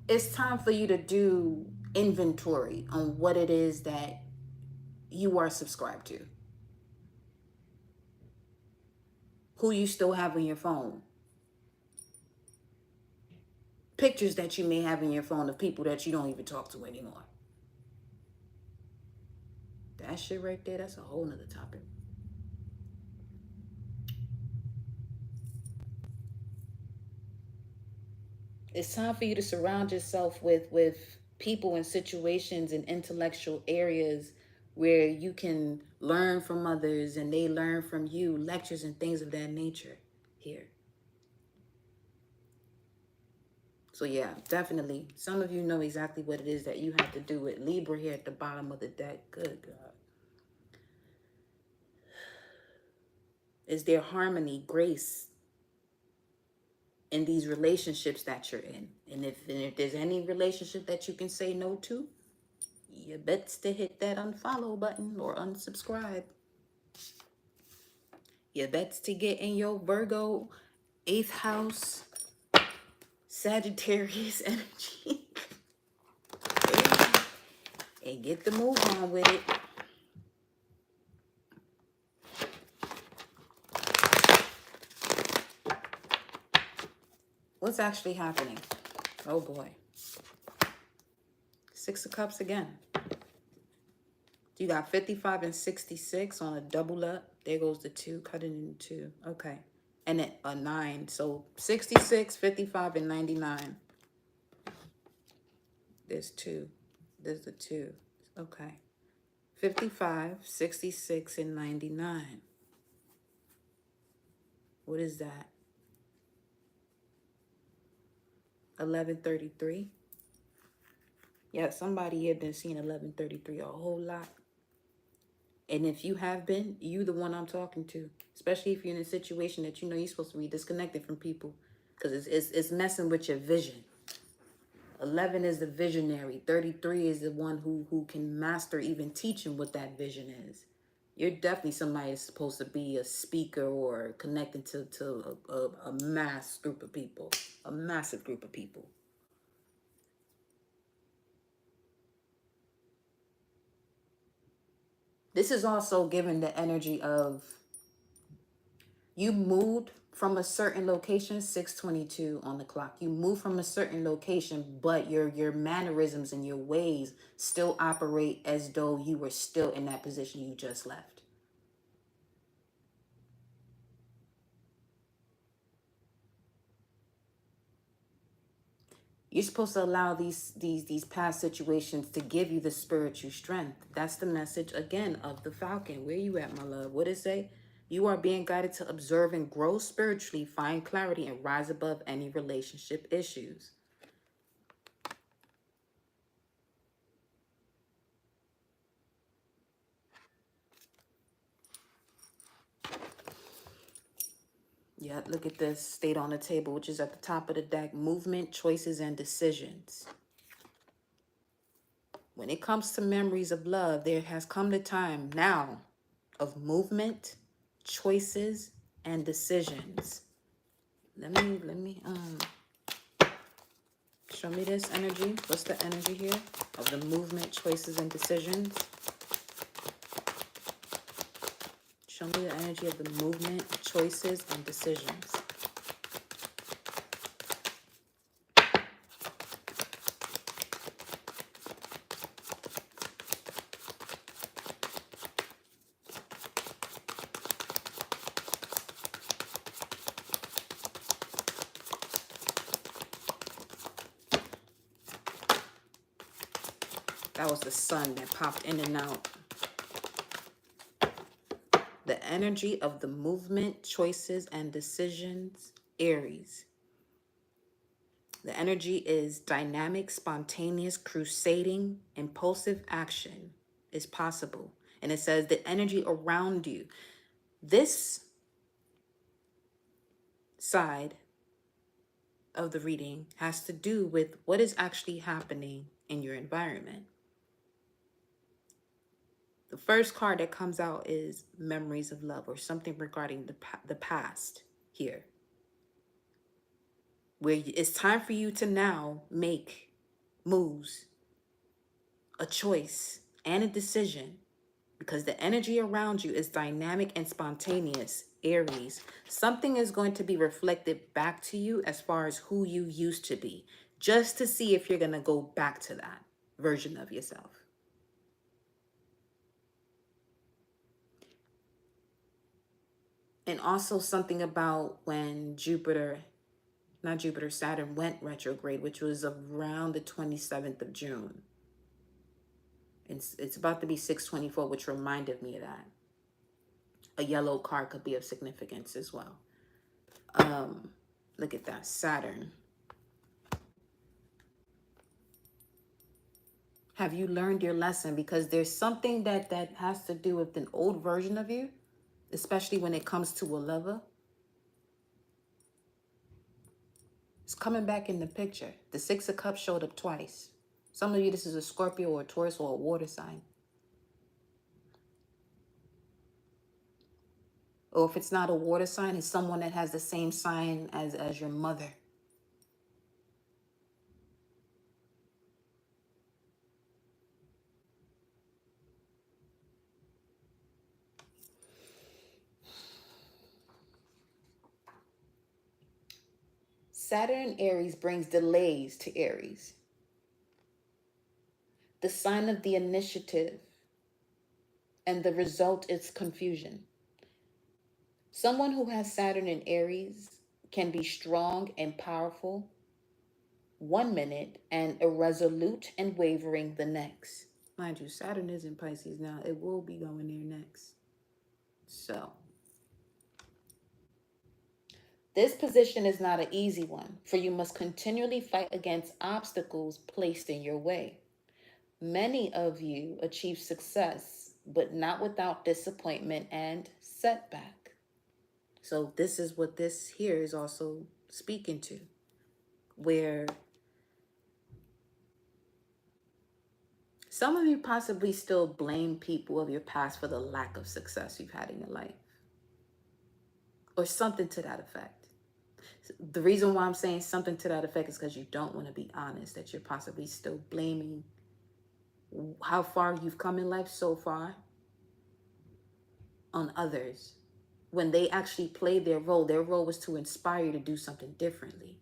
it's time for you to do inventory on what it is that you are subscribed to. Who you still have on your phone. Pictures that you may have in your phone of people that you don't even talk to anymore. That shit right there, that's a whole nother topic. It's time for you to surround yourself with people and situations and intellectual areas where you can learn from others and they learn from you, lectures and things of that nature here. So yeah, definitely. Some of you know exactly what it is that you have to do with Libra here at the bottom of the deck. Good God. Is there harmony, grace in these relationships that you're in? And if there's any relationship that you can say no to, you bets to hit that unfollow button or unsubscribe. You bets to get in your Virgo 8th house Sagittarius energy and get the move on with it. What's actually happening? Oh boy. 6 of Cups again. You got 55 and 66 on a double up. There goes the 2, cut it in 2. Okay. And then a 9. So 66, 55, and 99. There's 2. There's the 2. Okay. 55, 66, and 99. What is that? 1133. Yeah, somebody here been seeing 1133 a whole lot. And if you have been, you the one I'm talking to. Especially if you're in a situation that you know you're supposed to be disconnected from people. Because it's messing with your vision. 11 is the visionary. 33 is the one who can master even teaching what that vision is. You're definitely somebody that's supposed to be a speaker or connecting to a mass group of people. A massive group of people. This is also given the energy of you moved from a certain location, 6:22 on the clock. You moved from a certain location, but your mannerisms and your ways still operate as though you were still in that position you just left. You're supposed to allow these past situations to give you the spiritual strength. That's the message, again, of the Falcon. Where you at, my love? What it say? You are being guided to observe and grow spiritually, find clarity, and rise above any relationship issues. Yeah, look at this. State on the table, which is at the top of the deck. Movement, choices, and decisions. When it comes to memories of love, there has come the time now of movement, choices, and decisions. Let me show me this energy. What's the energy here of the movement, choices, and decisions? Show me the energy of the movement, choices, and decisions. That was the sun that popped in and out. The energy of the movement, choices, and decisions, Aries. The energy is dynamic, spontaneous, crusading, impulsive action is possible. And it says the energy around you. This side of the reading has to do with what is actually happening in your environment. The first card that comes out is memories of love, or something regarding the past here, where it's time for you to now make moves, a choice, and a decision, because the energy around you is dynamic and spontaneous, Aries. Something is going to be reflected back to you as far as who you used to be, just to see if you're going to go back to that version of yourself. And also something about when Saturn went retrograde, which was around the 27th of June. It's about to be 624, which reminded me of that. A yellow card could be of significance as well. Look at that, Saturn. Have you learned your lesson? Because there's something that has to do with an old version of you, especially when it comes to a lover. It's coming back in the picture. The Six of Cups showed up twice. Some of you, this is a Scorpio or a Taurus or a water sign. Or if it's not a water sign, it's someone that has the same sign as your mother. Saturn in Aries brings delays to Aries. The sign of the initiative, and the result is confusion. Someone who has Saturn in Aries can be strong and powerful one minute and irresolute and wavering the next. Mind you, Saturn is in Pisces now. It will be going there next. So this position is not an easy one, for you must continually fight against obstacles placed in your way. Many of you achieve success, but not without disappointment and setback. So this is what this here is also speaking to, where some of you possibly still blame people of your past for the lack of success you've had in your life, or something to that effect. The reason why I'm saying something to that effect is because you don't want to be honest that you're possibly still blaming how far you've come in life so far on others, when they actually played their role. Their role was to inspire you to do something differently.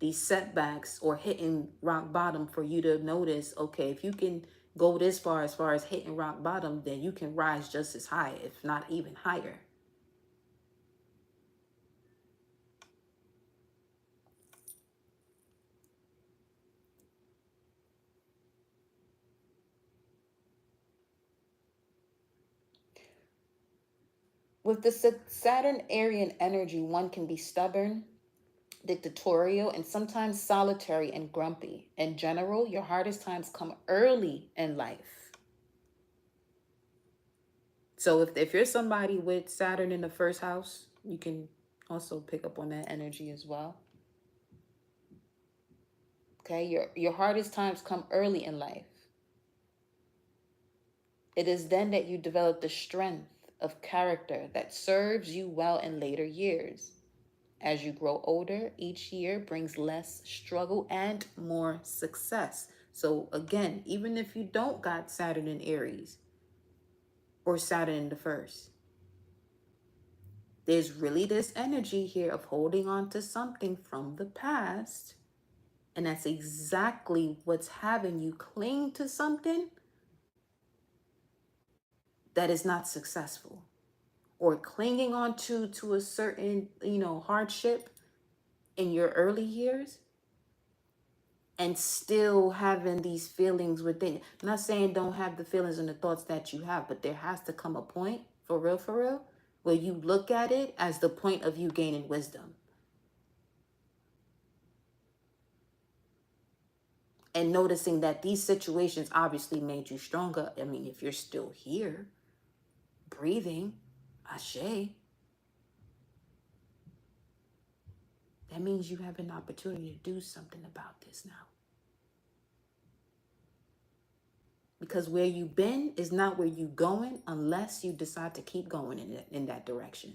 These setbacks or hitting rock bottom for you to notice, okay, if you can go this far as hitting rock bottom, then you can rise just as high, if not even higher. With the Saturn Arian energy, one can be stubborn, dictatorial, and sometimes solitary and grumpy. In general, your hardest times come early in life. So if you're somebody with Saturn in the first house, you can also pick up on that energy as well. Okay, your hardest times come early in life. It is then that you develop the strength of character that serves you well in later years. As you grow older, each year brings less struggle and more success. So again, even if you don't got Saturn in Aries or Saturn in the first, there's really this energy here of holding on to something from the past. And that's exactly what's having you cling to something that is not successful, or clinging on to a certain, hardship in your early years and still having these feelings within. I'm not saying don't have the feelings and the thoughts that you have, but there has to come a point, for real, where you look at it as the point of you gaining wisdom. And noticing that these situations obviously made you stronger. I mean, if you're still here, breathing, ashe, that means you have an opportunity to do something about this now. Because where you've been is not where you're going unless you decide to keep going in that direction.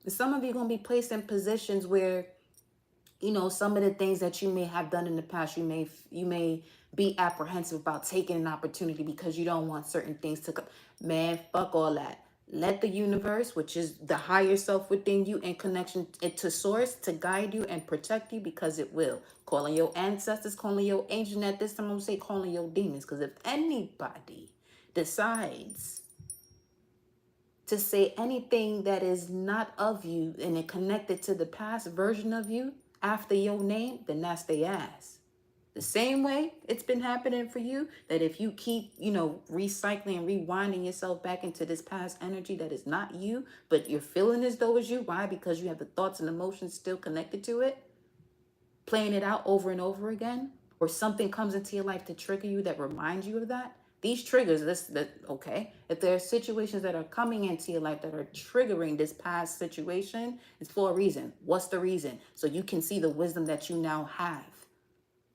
And some of you are going to be placed in positions where, you know, some of the things that you may have done in the past, you may be apprehensive about taking an opportunity because you don't want certain things to come. Man, fuck all that. Let the universe, which is the higher self within you, in connection to source, to guide you and protect you, because it will. Calling your ancestors, calling your angels, and at this time I'm going to say calling your demons. Because if anybody decides to say anything that is not of you and it connected to the past version of you after your name, then that's their ass. The same way it's been happening for you, that if you keep, you know, recycling and rewinding yourself back into this past energy that is not you, but you're feeling as though it's you. Why? Because you have the thoughts and emotions still connected to it, playing it out over and over again, or something comes into your life to trigger you that reminds you of that. These triggers, okay, if there are situations that are coming into your life that are triggering this past situation, it's for a reason. What's the reason? So you can see the wisdom that you now have.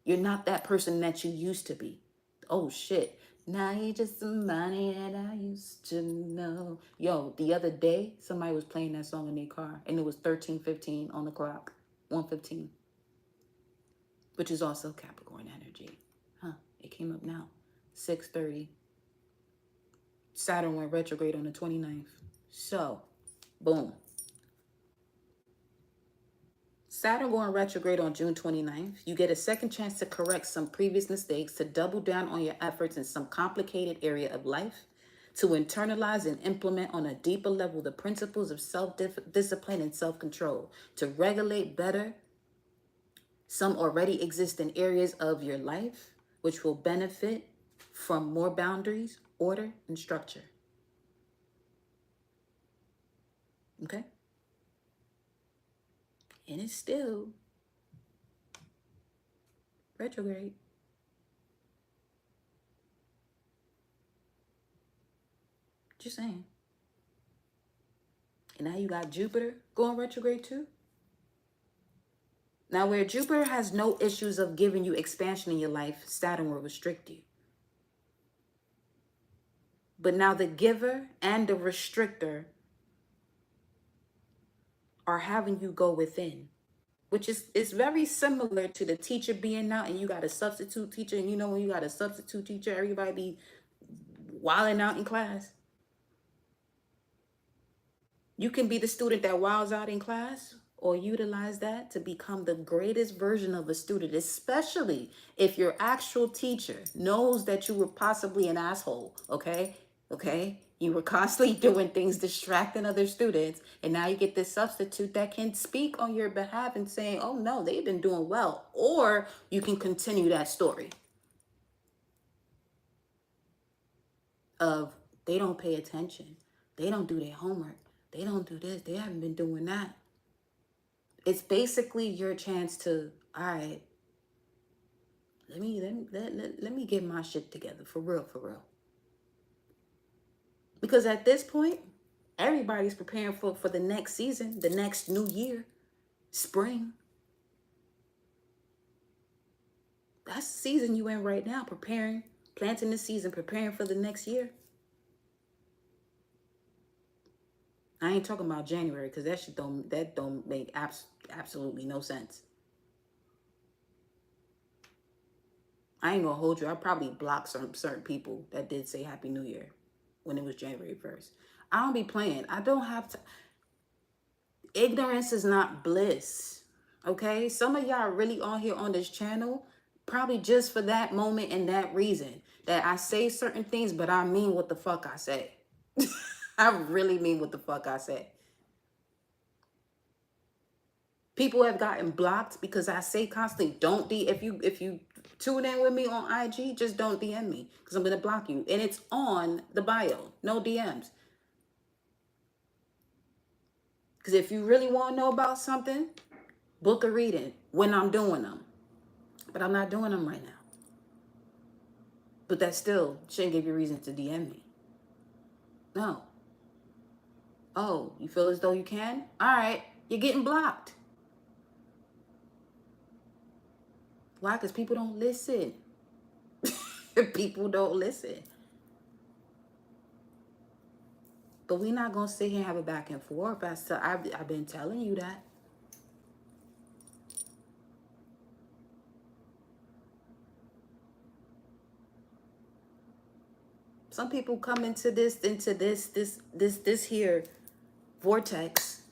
You're not that person that you used to be. Oh shit. Now you're just somebody that I used to know. Yo, the other day, somebody was playing that song in their car and it was 13:15 on the clock. 1:15. Which is also Capricorn energy. Huh, it came up now. 6:30. Saturn went retrograde on the 29th. So, boom. Saturn going retrograde on June 29th. You get a second chance to correct some previous mistakes, to double down on your efforts in some complicated area of life, to internalize and implement on a deeper level the principles of self-discipline and self-control, to regulate better some already exist in areas of your life, which will benefit from more boundaries, order, and structure. Okay? And it's still retrograde. Just saying. And now you got Jupiter going retrograde too. Now, where Jupiter has no issues of giving you expansion in your life, Saturn will restrict you. But now the giver and the restrictor are having you go within, which is very similar to the teacher being out and you got a substitute teacher. And you know, when you got a substitute teacher, everybody be wilding out in class. You can be the student that wilds out in class, or utilize that to become the greatest version of a student, especially if your actual teacher knows that you were possibly an asshole, okay? Okay? You were constantly doing things, distracting other students, and now you get this substitute that can speak on your behalf and saying, oh no, they've been doing well. Or you can continue that story of they don't pay attention, they don't do their homework, they don't do this, they haven't been doing that. It's basically your chance to, all right, let me get my shit together, for real, for real. Because at this point, everybody's preparing for the next season, the next new year, spring. That's the season you in right now, preparing, planting the season, preparing for the next year. I ain't talking about January, because that don't make absolutely no sense. I ain't gonna hold you. I probably blocked certain people that did say Happy New Year when it was January 1st. I don't be playing. I don't have to. Ignorance is not bliss. Okay? Some of y'all are really on here on this channel, probably just for that moment and that reason. That I say certain things, but I mean what the fuck I say. I really mean what the fuck I say. People have gotten blocked because I say constantly, don't if you tune in with me on IG, just don't DM me because I'm gonna block you. And it's on the bio, no DMs. Because if you really want to know about something, book a reading when I'm doing them. But I'm not doing them right now. But that still shouldn't give you reason to DM me. No. Oh, you feel as though you can? All right, you're getting blocked. Why? Because people don't listen. People don't listen. But we're not going to sit here and have a back and forth. I've been telling you that. Some people come into this here vortex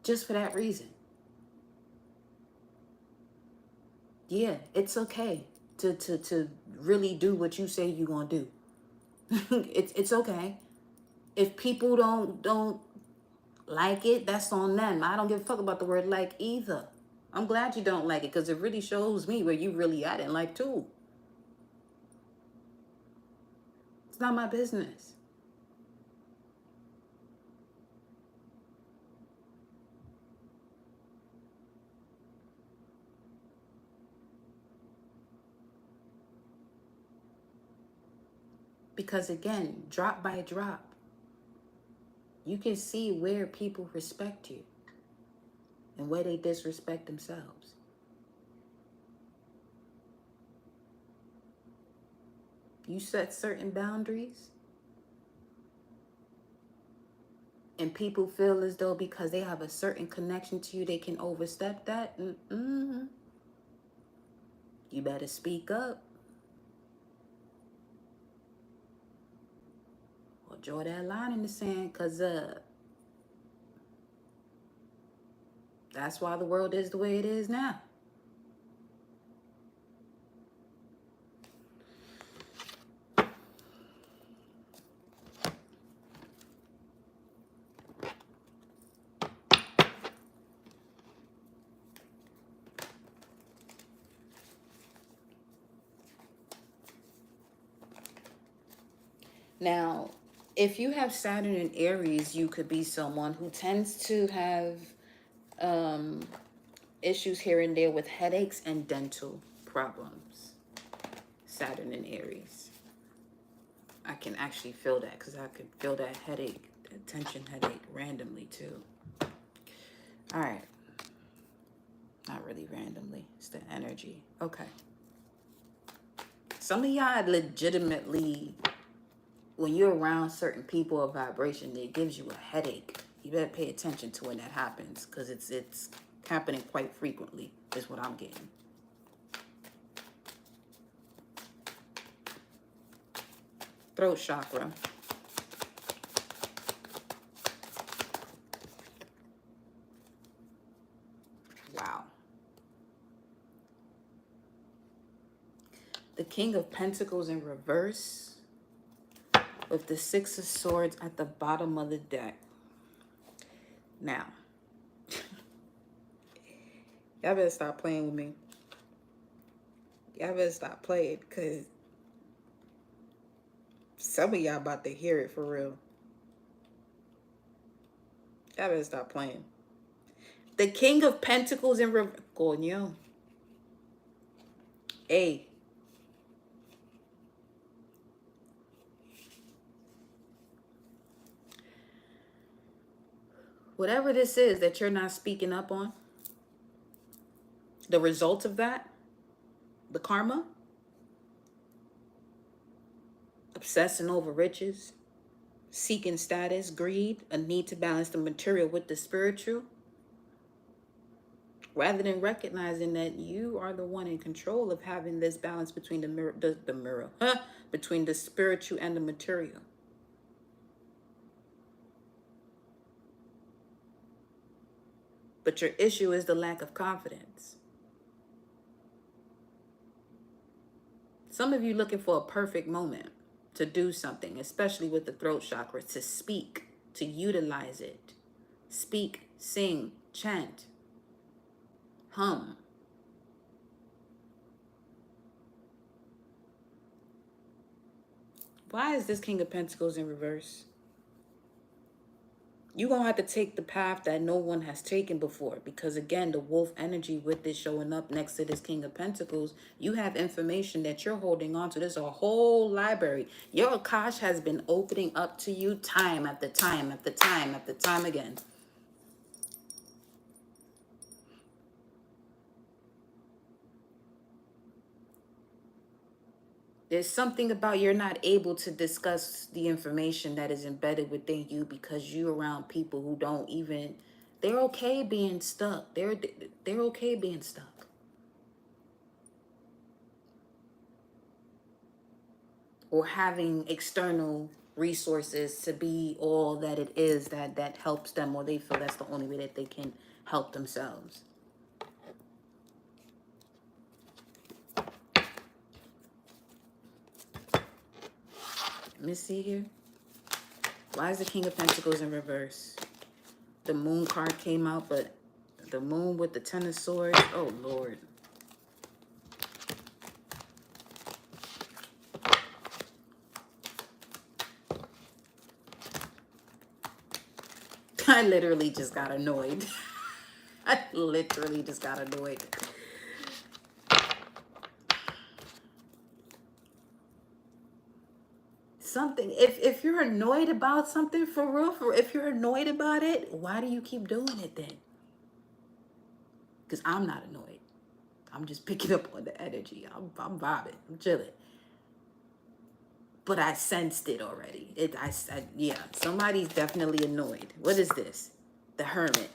just for that reason. Yeah, it's okay to really do what you say you're gonna do. It's okay. If people don't like it, that's on them. I don't give a fuck about the word like either. I'm glad you don't like it because it really shows me where you really at in life too. It's not my business. Because again, drop by drop, you can see where people respect you and where they disrespect themselves. You set certain boundaries and people feel as though because they have a certain connection to you, they can overstep that. You better speak up. Or draw that line in the sand, because that's why the world is the way it is now. Now, if you have Saturn in Aries, you could be someone who tends to have issues here and there with headaches and dental problems. Saturn in Aries. I can actually feel that because I could feel that headache, that tension headache randomly too. All right. Not really randomly. It's the energy. Okay. Some of y'all legitimately, when you're around certain people or vibration, it gives you a headache. You better pay attention to when that happens because it's happening quite frequently is what I'm getting. Throat chakra. Wow. The King of Pentacles in reverse with the Six of Swords at the bottom of the deck. Now, y'all better stop playing with me. Y'all better stop playing because some of y'all about to hear it for real. Y'all better stop playing. The King of Pentacles in reverse. Coño. Hey. Whatever this is that you're not speaking up on, the result of that, the karma, obsessing over riches, seeking status, greed, a need to balance the material with the spiritual, rather than recognizing that you are the one in control of having this balance between between the spiritual and the material. But your issue is the lack of confidence. Some of you looking for a perfect moment to do something, especially with the throat chakra, to speak, to utilize it. speak, sing, chant, hum. Why is this King of Pentacles in reverse? You're going to have to take the path that no one has taken before. Because again, the wolf energy with this showing up next to this King of Pentacles, you have information that you're holding on to. There's a whole library. Your Akash has been opening up to you time after time after time after time again. There's something about you're not able to discuss the information that is embedded within you because you're around people who don't even, they're okay being stuck. They're okay being stuck. Or having external resources to be all that it is that helps them, or they feel that's the only way that they can help themselves. Let me see here. Why is the King of Pentacles in reverse? The Moon card came out, but the Moon with the Ten of Swords. Oh, Lord. I literally just got annoyed. I literally just got annoyed. Something, if you're annoyed about something, for real, if you're annoyed about it, why do you keep doing it then? Because I'm not annoyed. I'm just picking up on the energy. I'm vibing. I'm chilling. But I sensed it already. Yeah, somebody's definitely annoyed. What is this? The Hermit.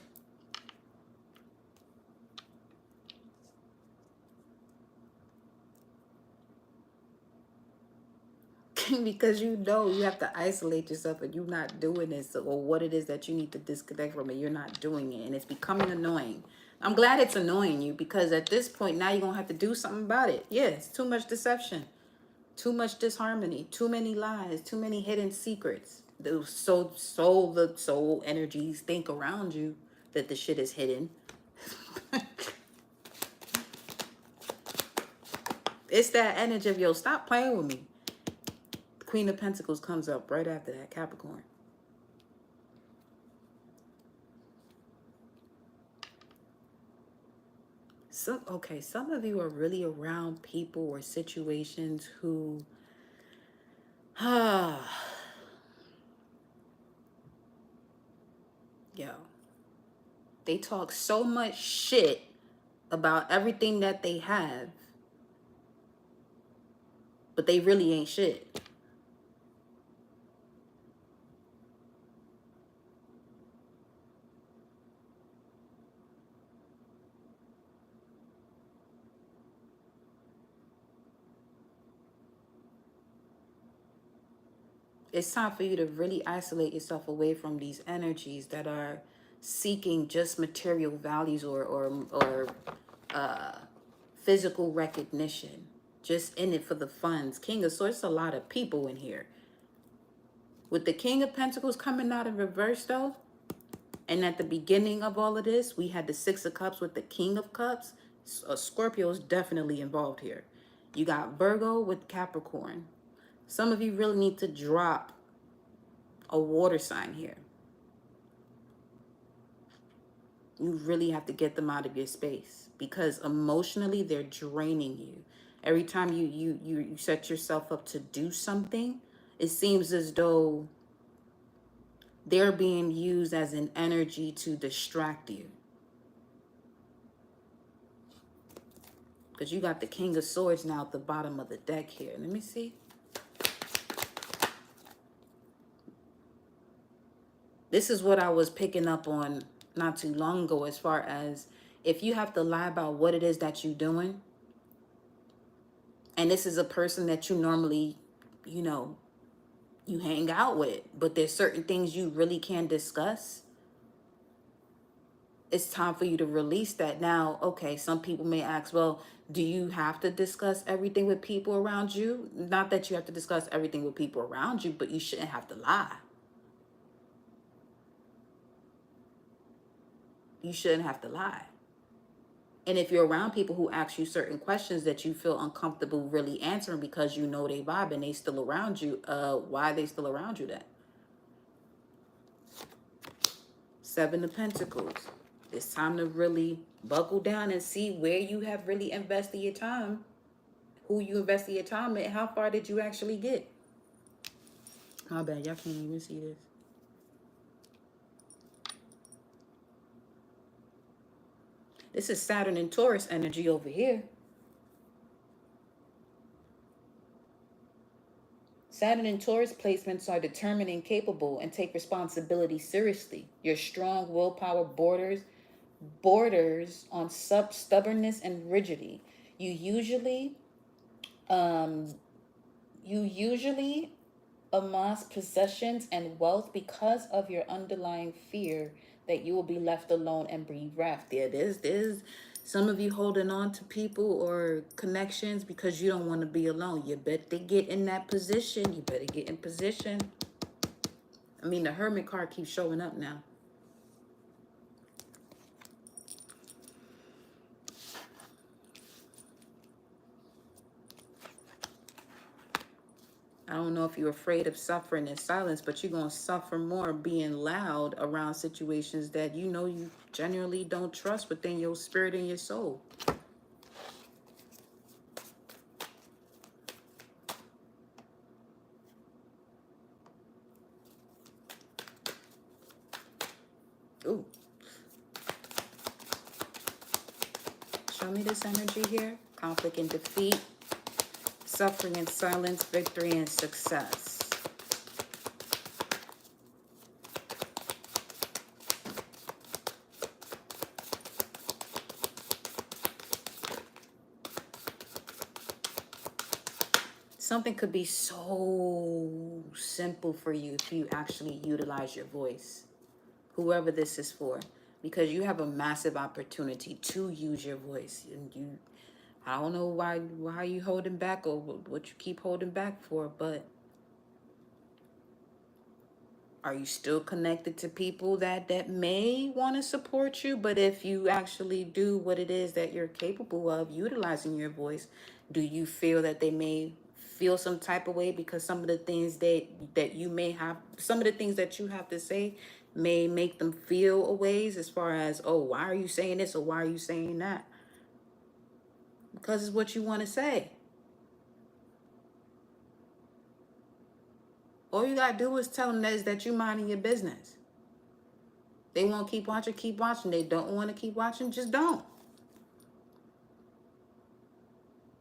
Because you know you have to isolate yourself and you're not doing this, or what it is that you need to disconnect from, and you're not doing it, and it's becoming annoying. I'm glad it's annoying you, because at this point now you're gonna have to do something about it. Yeah, it's too much deception, too much disharmony, too many lies, too many hidden secrets. The soul energies think around you that the shit is hidden. It's that energy of, yo, stop playing with me. Queen of Pentacles comes up right after that, Capricorn. Some of you are really around people or situations who, yo, they talk so much shit about everything that they have, but they really ain't shit. It's time for you to really isolate yourself away from these energies that are seeking just material values or physical recognition, just in it for the funds. King of Swords, a lot of people in here. With the King of Pentacles coming out in reverse though, and at the beginning of all of this, we had the Six of Cups with the King of Cups. Scorpio is definitely involved here. You got Virgo with Capricorn. Some of you really need to drop a water sign here. You really have to get them out of your space, because emotionally they're draining you. Every time you set yourself up to do something, it seems as though they're being used as an energy to distract you. Because you got the King of Swords now at the bottom of the deck here. Let me see. This is what I was picking up on not too long ago, as far as if you have to lie about what it is that you're doing, and this is a person that you normally, you know, you hang out with, but there's certain things you really can't discuss. It's time for you to release that. Now, okay, some people may ask, well, do you have to discuss everything with people around you? Not that you have to discuss everything with people around you, but you shouldn't have to lie. You shouldn't have to lie. And if you're around people who ask you certain questions that you feel uncomfortable really answering because you know they vibe and they still around you, why are they still around you then? Seven of Pentacles. It's time to really buckle down and see where you have really invested your time, who you invested your time in, how far did you actually get? My bad, y'all can't even see this. This is Saturn and Taurus energy over here. Saturn and Taurus placements are determined and capable and take responsibility seriously. Your strong willpower borders on stubbornness and rigidity. You usually um you usually amass possessions and wealth because of your underlying fear that you will be left alone and bereft. There's some of you holding on to people or connections because you don't want to be alone. You better get in that position. You better get in position. I mean, the Hermit card keeps showing up now. I don't know if you're afraid of suffering in silence, but you're going to suffer more being loud around situations that you know you genuinely don't trust within your spirit and your soul. Ooh. Show me this energy here. Conflict and defeat, suffering and silence, victory and success. Something could be so simple for you if you actually utilize your voice. Whoever this is for. Because you have a massive opportunity to use your voice. And I don't know why you holding back or what you keep holding back for, but are you still connected to people that may want to support you? But if you actually do what it is that you're capable of utilizing your voice, do you feel that they may feel some type of way because some of the things that you may have, some of the things that you have to say may make them feel a ways as far as, oh, why are you saying this or why are you saying that? Because it's what you want to say. All you gotta do is tell them that you minding your business. They want to keep watching, keep watching. They don't want to keep watching, just don't.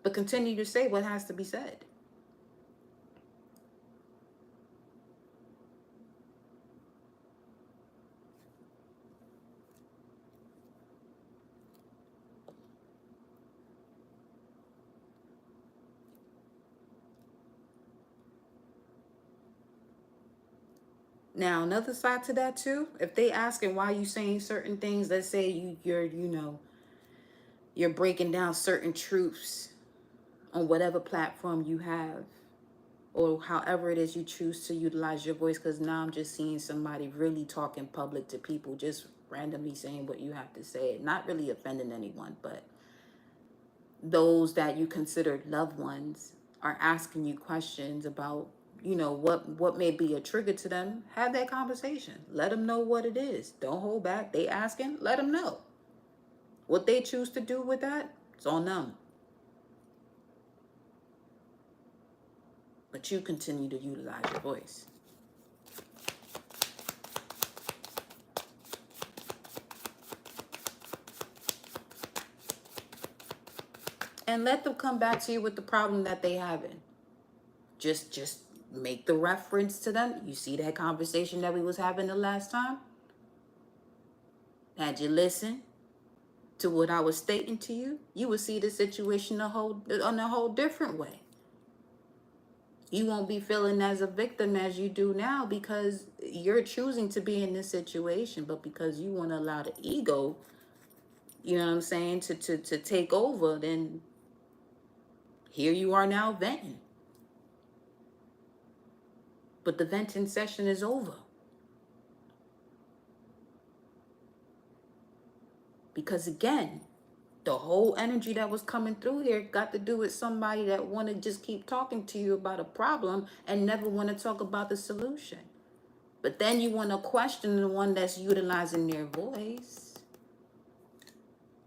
But continue to say what has to be said. Now, another side to that too, if they asking why you saying certain things, let's say you're breaking down certain truths on whatever platform you have, or however it is you choose to utilize your voice, because now I'm just seeing somebody really talking public to people, just randomly saying what you have to say, not really offending anyone, but those that you consider loved ones are asking you questions about, what may be a trigger to them. Have that conversation. Let them know what it is. Don't hold back. They asking, let them know. What they choose to do with that, it's on them. But you continue to utilize your voice. And let them come back to you with the problem that they having. Just make the reference to them. You see that conversation that we was having the last time? Had you listen to what I was stating to you, you would see the situation on a whole different way. You won't be feeling as a victim as you do now because you're choosing to be in this situation, but because you want to allow the ego, you know what I'm saying, to take over, then here you are now venting. But the venting session is over. Because again, the whole energy that was coming through here got to do with somebody that want to just keep talking to you about a problem and never want to talk about the solution. But then you want to question the one that's utilizing their voice,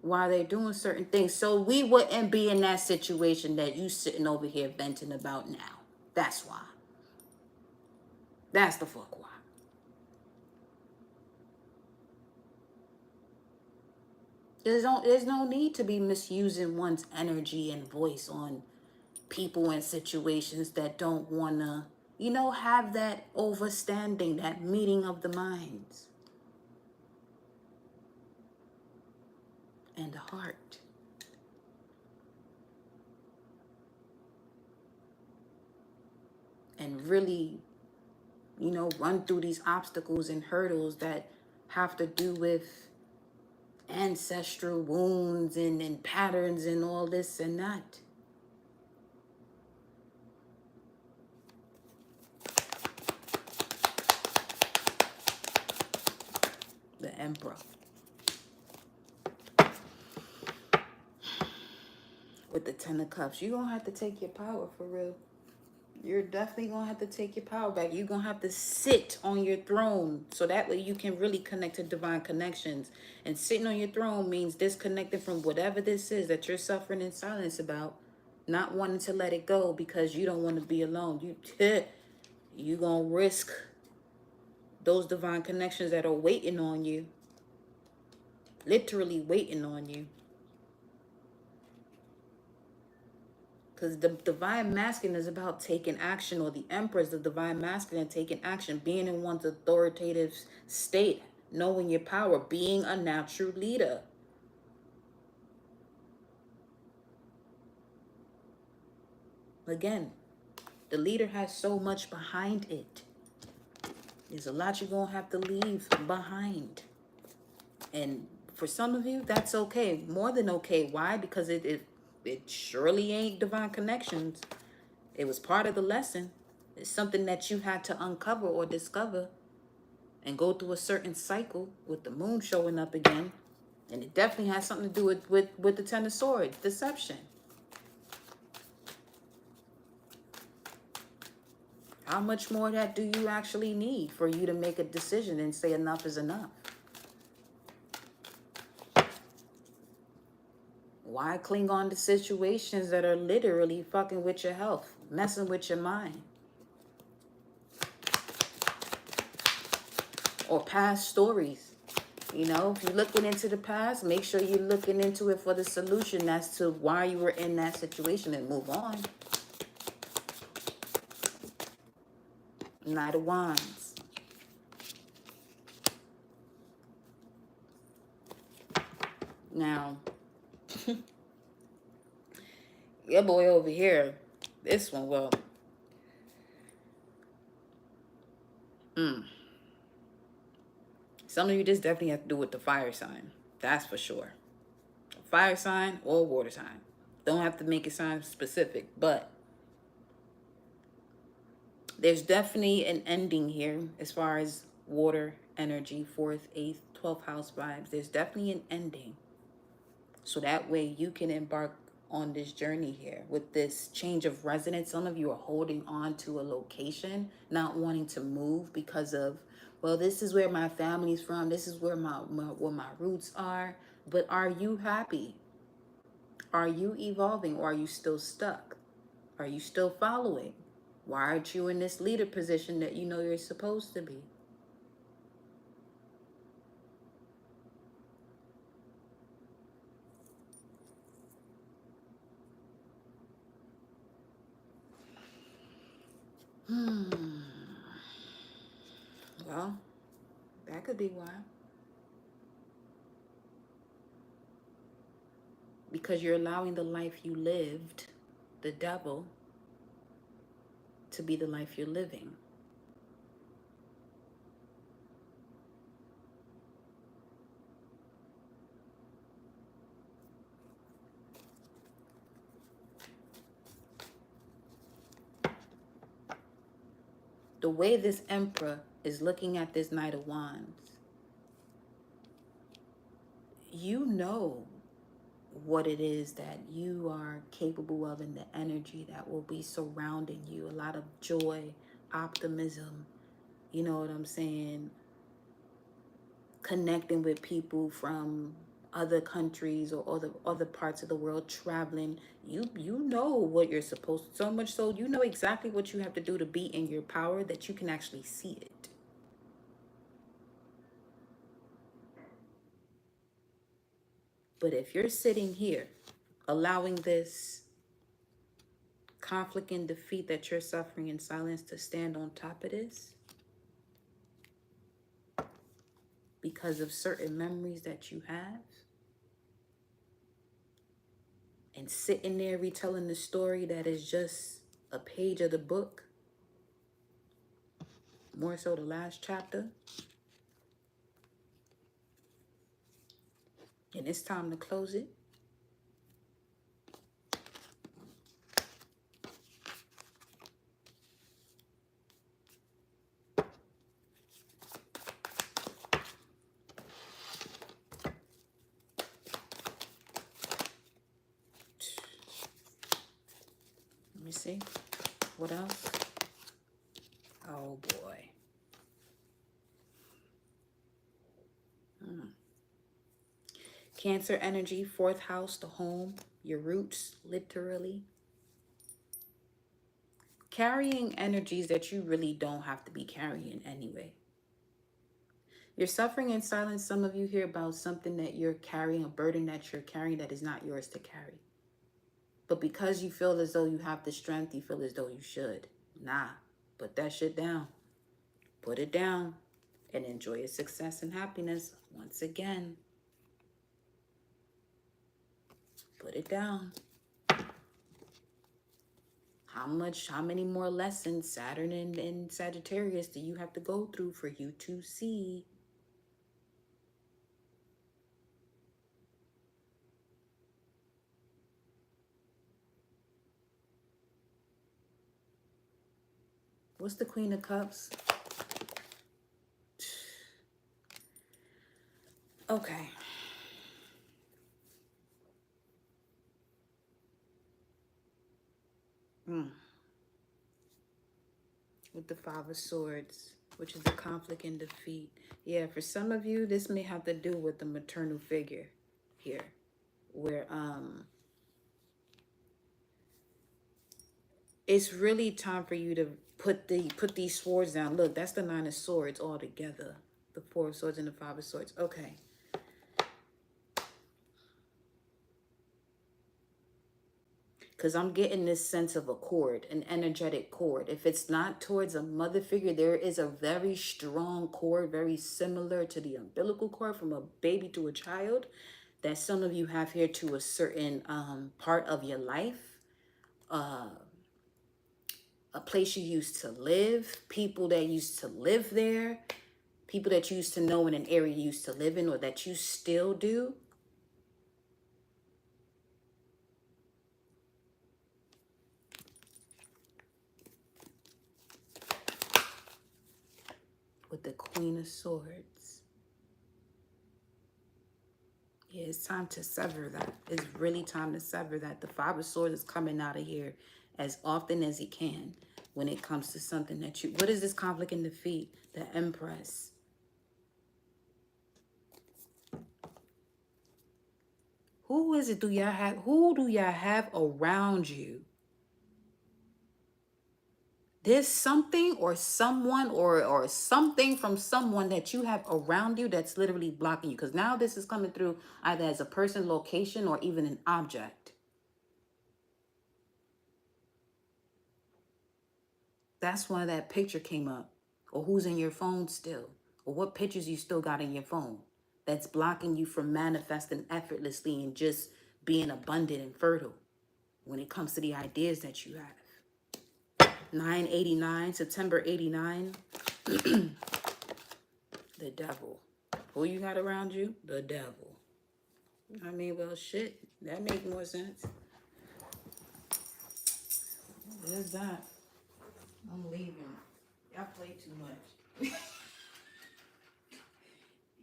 why they're doing certain things. So we wouldn't be in that situation that you sitting over here venting about now. That's why. That's the fuck why. There's no need to be misusing one's energy and voice on people and situations that don't want to, have that overstanding, that meeting of the minds and the heart. And really, run through these obstacles and hurdles that have to do with ancestral wounds and patterns and all this and that. The Emperor. With the Ten of Cups. You're going to have to take your power for real. You're definitely going to have to take your power back. You're going to have to sit on your throne so that way you can really connect to divine connections. And sitting on your throne means disconnecting from whatever this is that you're suffering in silence about, not wanting to let it go because you don't want to be alone. You going to risk those divine connections that are waiting on you, literally waiting on you. Because the divine masculine is about taking action, or the Emperor is the divine masculine, taking action, being in one's authoritative state, knowing your power, being a natural leader. Again, the leader has so much behind it. There's a lot you're going to have to leave behind. And for some of you, that's okay. More than okay. Why? Because it surely ain't divine connections. It was part of the lesson. It's something that you had to uncover or discover and go through a certain cycle with the moon showing up again. And it definitely has something to do with the Ten of Swords, deception. How much more of that do you actually need for you to make a decision and say enough is enough? Why cling on to situations that are literally fucking with your health, messing with your mind? Or past stories. If you're looking into the past, make sure you're looking into it for the solution as to why you were in that situation and move on. Knight of Wands. Now, your boy over here, this one, well, some of you just definitely have to do with the fire sign. That's for sure. A fire sign or water sign. Don't have to make it sign specific, but there's definitely an ending here as far as water energy, 4th, 8th, 12th house vibes. There's definitely an ending. So that way you can embark on this journey here with this change of residence. Some of you are holding on to a location, not wanting to move because of, well, this is where my family's from. This is where my roots are. But are you happy? Are you evolving, or are you still stuck? Are you still following? Why aren't you in this leader position that you know you're supposed to be? Well, that could be why. Because you're allowing the life you lived, the devil, to be the life you're living. The way this Emperor is looking at this Knight of Wands, you know what it is that you are capable of and the energy that will be surrounding you. A lot of joy, optimism, you know what I'm saying? Connecting with people from other countries or other parts of the world, traveling. You know what you're supposed to, so much so you know exactly what you have to do to be in your power, that you can actually see it. But if you're sitting here allowing this conflict and defeat that you're suffering in silence to stand on top of this because of certain memories that you have, and sitting there retelling the story that is just a page of the book, more so the last chapter, and it's time to close it. Let me see. What else? Oh boy. Cancer energy, fourth house, the home, your roots, literally. Carrying energies that you really don't have to be carrying anyway. You're suffering in silence. Some of you hear about something that you're carrying, a burden that you're carrying that is not yours to carry. But because you feel as though you have the strength, you feel as though you should. Nah, put that shit down. Put it down and enjoy your success and happiness. Once again, put it down. How many more lessons, Saturn and Sagittarius, do you have to go through for you to see? What's the Queen of Cups? Okay. With the Five of Swords, which is the conflict and defeat. Yeah, for some of you, this may have to do with the maternal figure here, where it's really time for you to put these swords down. Look, that's the Nine of Swords all together. The Four of Swords and the Five of Swords. Okay. Because I'm getting this sense of a cord, an energetic cord. If it's not towards a mother figure, there is a very strong cord, very similar to the umbilical cord from a baby to a child, that some of you have here to a certain part of your life. A place you used to live, people that used to live there, people that you used to know in an area you used to live in, or that you still do. With the Queen of Swords. Yeah, it's time to sever that. It's really time to sever that. The Five of Swords is coming out of here as often as he can when it comes to something that you... What is this conflict and defeat? The Empress. Who is it do y'all have? Who do y'all have around you? There's something or someone or something from someone that you have around you that's literally blocking you. Because now this is coming through either as a person, location, or even an object. That's why that picture came up. Or who's in your phone still. Or what pictures you still got in your phone. That's blocking you from manifesting effortlessly and just being abundant and fertile when it comes to the ideas that you have. 989, September 89. The devil. Who you got around you? The devil. I mean, well, shit. That makes more sense. There's that. I'm leaving. Y'all play too much.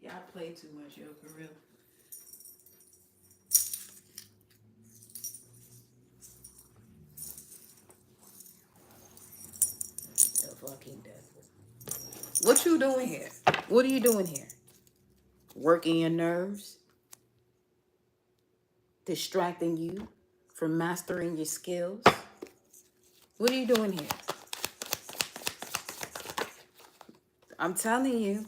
Y'all play too much, yo, for real. What you doing here? What are you doing here? Working your nerves? Distracting you from mastering your skills? What are you doing here? I'm telling you,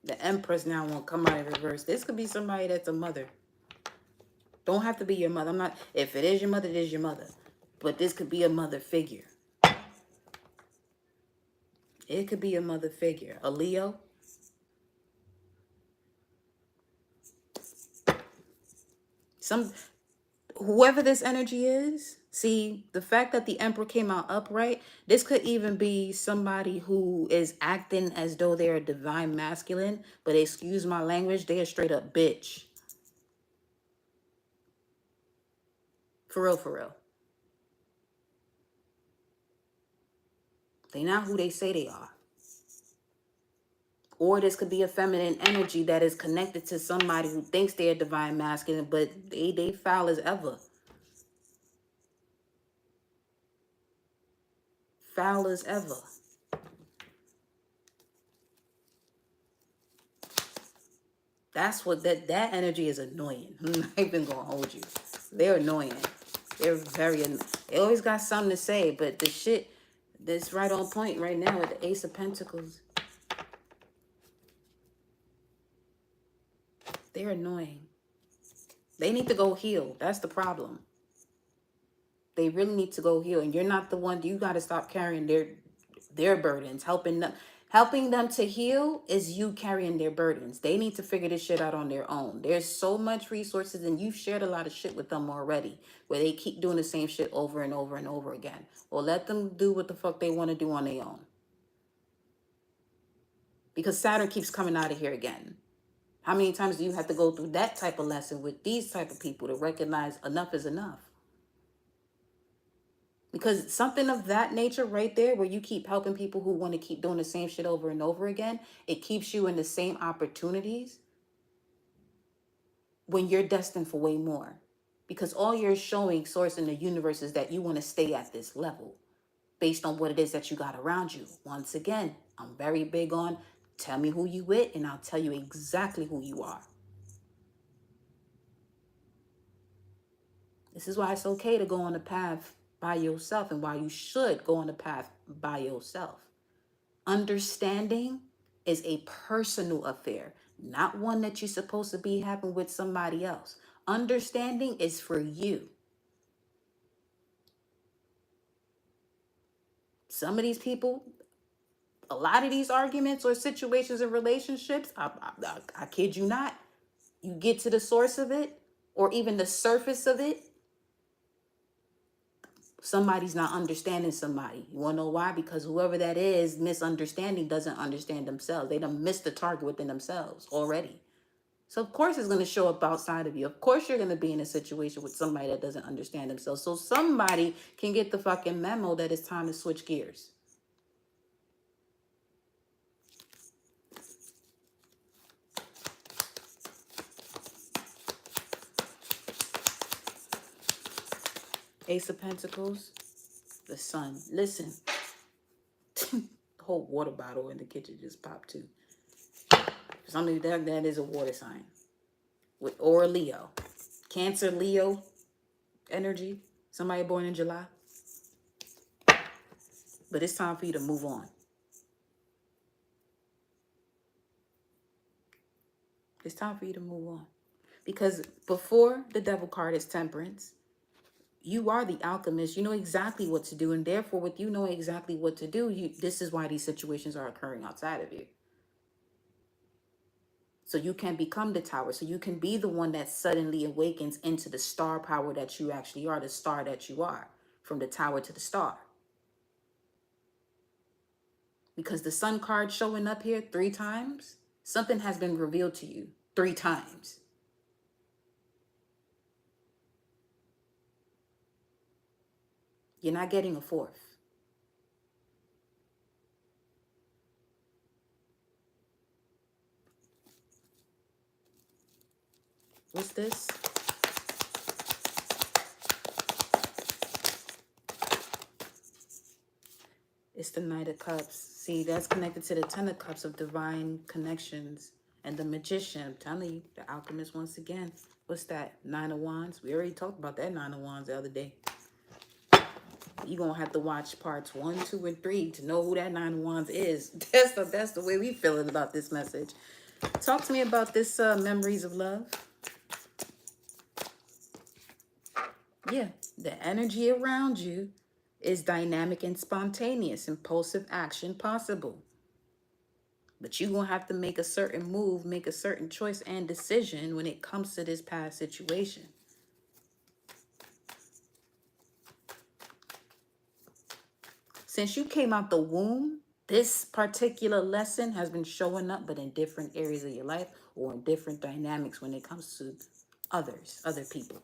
the Empress now won't come out in reverse. This could be somebody that's a mother. Don't have to be your mother. I'm not, if it is your mother, it is your mother. But this could be a mother figure. It could be a mother figure. A Leo. Whoever this energy is, see, the fact that the Emperor came out upright, this could even be somebody who is acting as though they're a divine masculine, but excuse my language, they're a straight up bitch. For real, for real. They not who they say they are. Or this could be a feminine energy that is connected to somebody who thinks they're divine masculine, but they foul as ever. Foul as ever. That's what that energy is annoying. I'm not even gonna hold you. They're annoying. They're very they always got something to say, but the shit that's right on point right now with the Ace of Pentacles. They're annoying. They need to go heal. That's the problem. They really need to go heal. And you're not the one. You got to stop carrying their burdens. Helping them to heal is you carrying their burdens. They need to figure this shit out on their own. There's so much resources, and you've shared a lot of shit with them already, where they keep doing the same shit over and over and over again. Well, let them do what the fuck they want to do on their own. Because Saturn keeps coming out of here again. How many times do you have to go through that type of lesson with these type of people to recognize enough is enough? Because something of that nature right there, where you keep helping people who want to keep doing the same shit over and over again, it keeps you in the same opportunities when you're destined for way more. Because all you're showing source in the universe is that you want to stay at this level based on what it is that you got around you. Once again, I'm very big on tell me who you with and I'll tell you exactly who you are. This is why it's okay to go on the path by yourself and why you should go on the path by yourself. Understanding is a personal affair, not one that you're supposed to be having with somebody else. Understanding is for you. Some of these people, a lot of these arguments or situations in relationships, I kid you not, you get to the source of it or even the surface of it, somebody's not understanding somebody. You want to know why? Because whoever that is, misunderstanding, doesn't understand themselves. They done missed the target within themselves already. So of course it's going to show up outside of you. Of course you're going to be in a situation with somebody that doesn't understand themselves. So somebody can get the fucking memo that it's time to switch gears. Ace of Pentacles, the Sun. Listen, the whole water bottle in the kitchen just popped too. Something that is a water sign. Or Leo. Cancer, Leo energy. Somebody born in July. But it's time for you to move on. It's time for you to move on. Because before the Devil card is Temperance, you are the alchemist. You know exactly what to do. And therefore, with you knowing exactly what to do, this is why these situations are occurring outside of you. So you can become the tower. So you can be the one that suddenly awakens into the star power that you actually are, the star that you are, from the tower to the star. Because the Sun card showing up here 3 times, something has been revealed to you 3 times. You're not getting a 4th. What's this? It's the Knight of Cups. See, that's connected to the Ten of Cups of divine connections. And the Magician, I'm telling you, the Alchemist once again. What's that? Nine of Wands. We already talked about that Nine of Wands the other day. You're going to have to watch parts 1, 2, and 3 to know who that Nine of Wands is. That's the way we feeling about this message. Talk to me about this Memories of Love. Yeah, the energy around you is dynamic and spontaneous, impulsive action possible. But you're going to have to make a certain move, make a certain choice and decision when it comes to this past situation. Since you came out the womb, this particular lesson has been showing up, but in different areas of your life or in different dynamics when it comes to others, other people.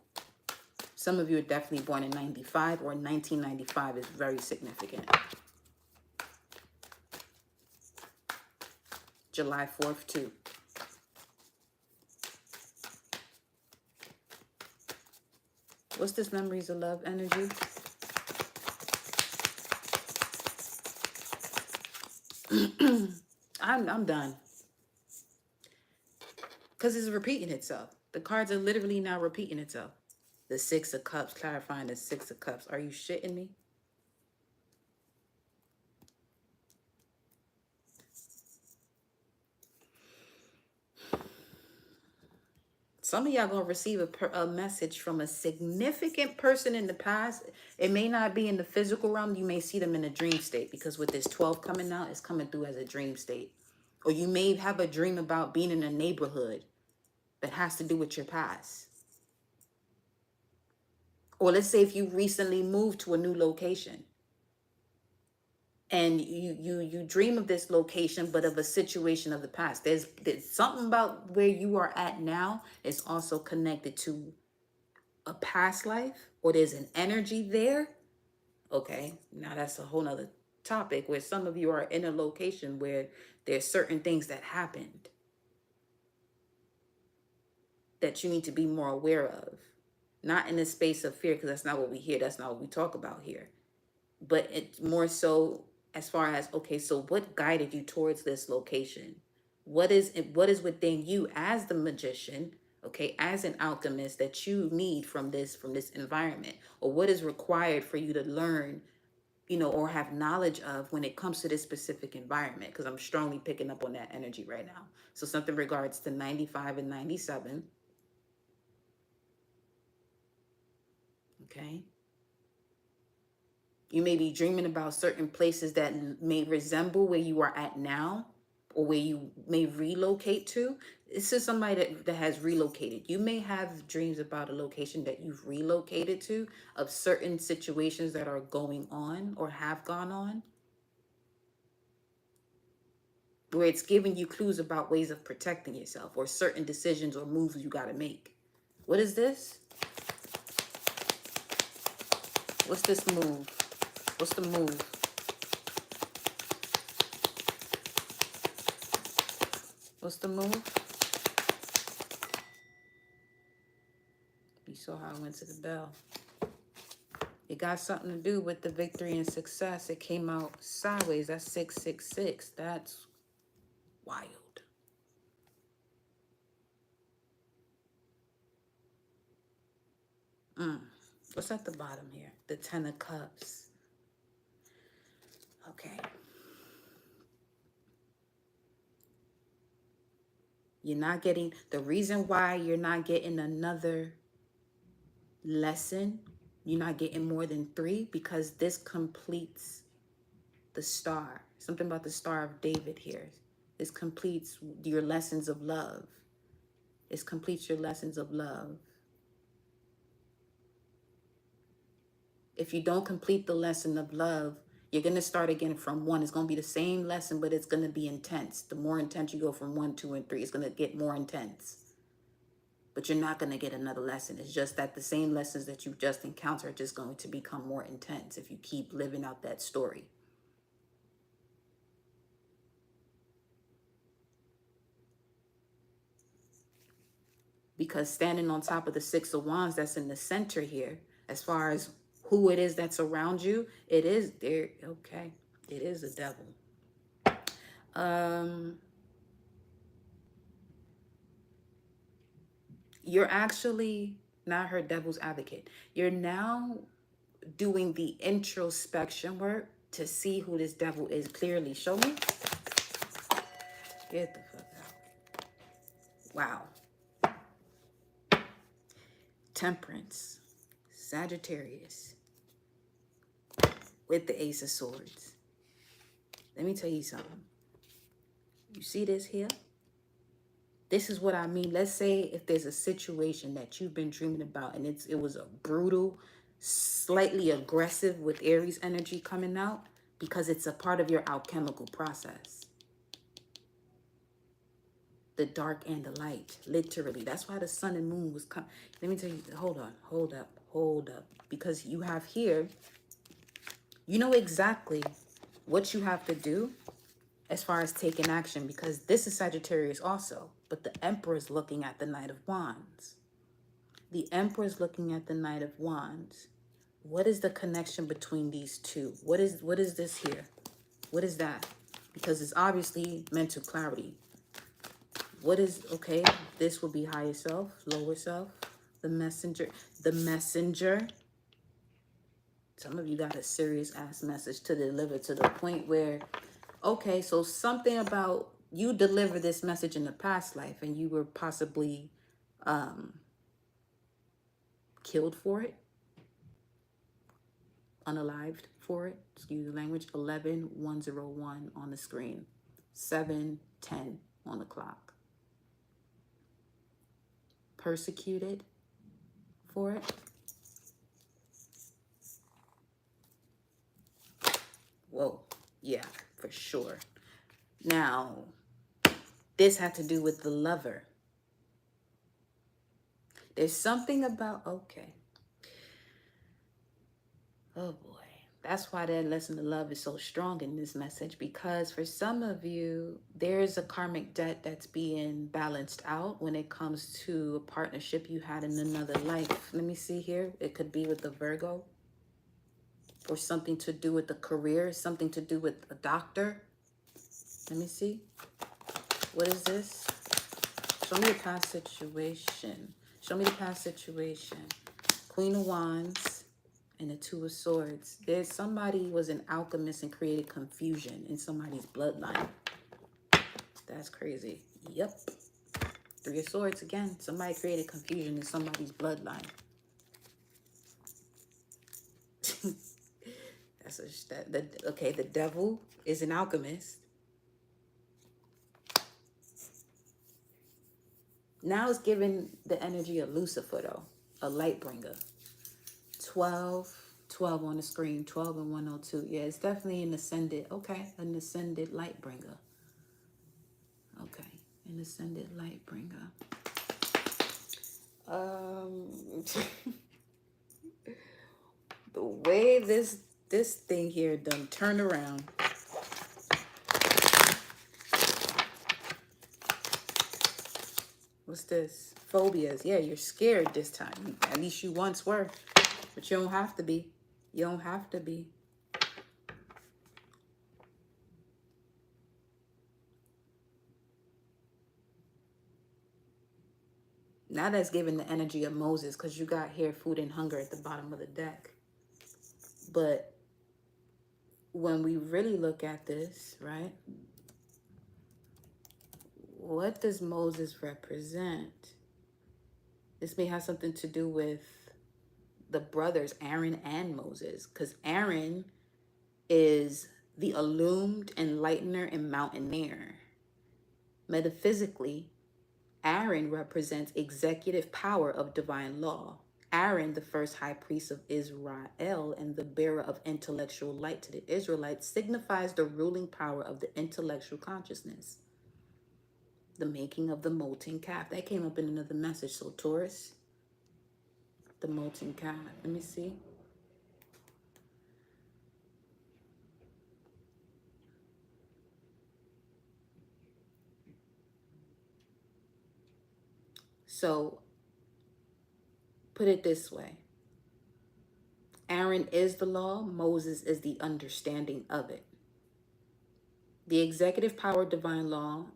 Some of you are definitely born in 95 or 1995 is very significant. July 4th too. What's this Memories of Love energy? I'm done. Because it's repeating itself. The cards are literally now repeating itself. The Six of Cups, clarifying the Six of Cups. Are you shitting me? Some of y'all going to receive a message from a significant person in the past. It may not be in the physical realm. You may see them in a dream state, because with this 12 coming out, it's coming through as a dream state. Or you may have a dream about being in a neighborhood that has to do with your past. Or let's say if you recently moved to a new location and you dream of this location, but of a situation of the past. There's something about where you are at now is also connected to a past life, or there's an energy there. Okay, now that's a whole nother topic, where some of you are in a location where there's certain things that happened that you need to be more aware of. Not in the space of fear, because that's not what we hear. That's not what we talk about here. But it's more so as far as, okay, so what guided you towards this location? What is within you as the magician, okay, as an alchemist, that you need from this environment? Or what is required for you to learn, or have knowledge of when it comes to this specific environment? Because I'm strongly picking up on that energy right now. So something regards to 95 and 97. Okay. You may be dreaming about certain places that may resemble where you are at now, or where you may relocate to. This is somebody that has relocated. You may have dreams about a location that you've relocated to, of certain situations that are going on or have gone on, where it's giving you clues about ways of protecting yourself or certain decisions or moves you got to make. What is this? What's this move? What's the move? What's the move? You saw how I went to the bell. It got something to do with the victory and success. It came out sideways. That's 666. That's wild. What's at the bottom here? The Ten of Cups. Okay. You're not getting, the reason why you're not getting another lesson, you're not getting more than 3, because this completes the star. Something about the Star of David here. This completes your lessons of love. This completes your lessons of love. If you don't complete the lesson of love, you're going to start again from 1. It's going to be the same lesson, but it's going to be intense. The more intense you go from 1, 2, and 3, it's going to get more intense. But you're not going to get another lesson. It's just that the same lessons that you've just encountered are just going to become more intense if you keep living out that story. Because standing on top of the Six of Wands that's in the center here, as far as who it is that's around you, it is there. Okay. It is the devil. You're actually not her devil's advocate. You're now doing the introspection work to see who this devil is clearly. Show me. Get the fuck out. Wow. Temperance. Sagittarius. With the Ace of Swords. Let me tell you something. You see this here? This is what I mean. Let's say if there's a situation that you've been dreaming about and it was a brutal, slightly aggressive with Aries energy coming out because it's a part of your alchemical process. The dark and the light, literally. That's why the sun and moon was coming. Let me tell you, hold on, hold up. Because you have here, you know exactly what you have to do as far as taking action, because this is Sagittarius also, but the Emperor is looking at the Knight of Wands. The Emperor is looking at the Knight of Wands. What is the connection between these two? What is this here? What is that? Because it's obviously mental clarity. What is, okay, this will be higher self, lower self, the messenger. The messenger. Some of you got a serious ass message to deliver to the point where, okay, so something about you deliver this message in the past life and you were possibly killed for it, unalived for it, excuse the language. 11101 on the screen, 710 on the clock. Persecuted for it. Whoa, yeah, for sure. Now, this had to do with the lover. There's something about, okay. Oh boy. That's why that lesson of love is so strong in this message, because for some of you, there's a karmic debt that's being balanced out when it comes to a partnership you had in another life. Let me see here. It could be with the Virgo, or something to do with the career, something to do with a doctor. Let me see. What is this? Show me the past situation. Show me the past situation. Queen of Wands and the Two of Swords. There's somebody was an alchemist and created confusion in somebody's bloodline. That's crazy. Yep. Three of Swords again. Somebody created confusion in somebody's bloodline. Okay, the devil is an alchemist. Now it's giving the energy of Lucifer, though, a light bringer. 12 on the screen, 12 and 102. Yeah, it's definitely an ascended, okay, an ascended light bringer. Okay, an ascended light bringer. The way this thing here done turn around. What's this? Phobias. Yeah, you're scared this time. At least you once were. But you don't have to be. You don't have to be. Now that's giving the energy of Moses, because you got here food and hunger at the bottom of the deck. But when we really look at this, right? What does Moses represent? This may have something to do with the brothers, Aaron and Moses, because Aaron is the illumined enlightener and mountaineer. Metaphysically, Aaron represents executive power of divine law. Aaron, the first high priest of Israel and the bearer of intellectual light to the Israelites, signifies the ruling power of the intellectual consciousness. The making of the molten calf. That came up in another message. So Taurus, the molten calf. Let me see. So put it this way. Aaron is the law. Moses is the understanding of it. The executive power of divine law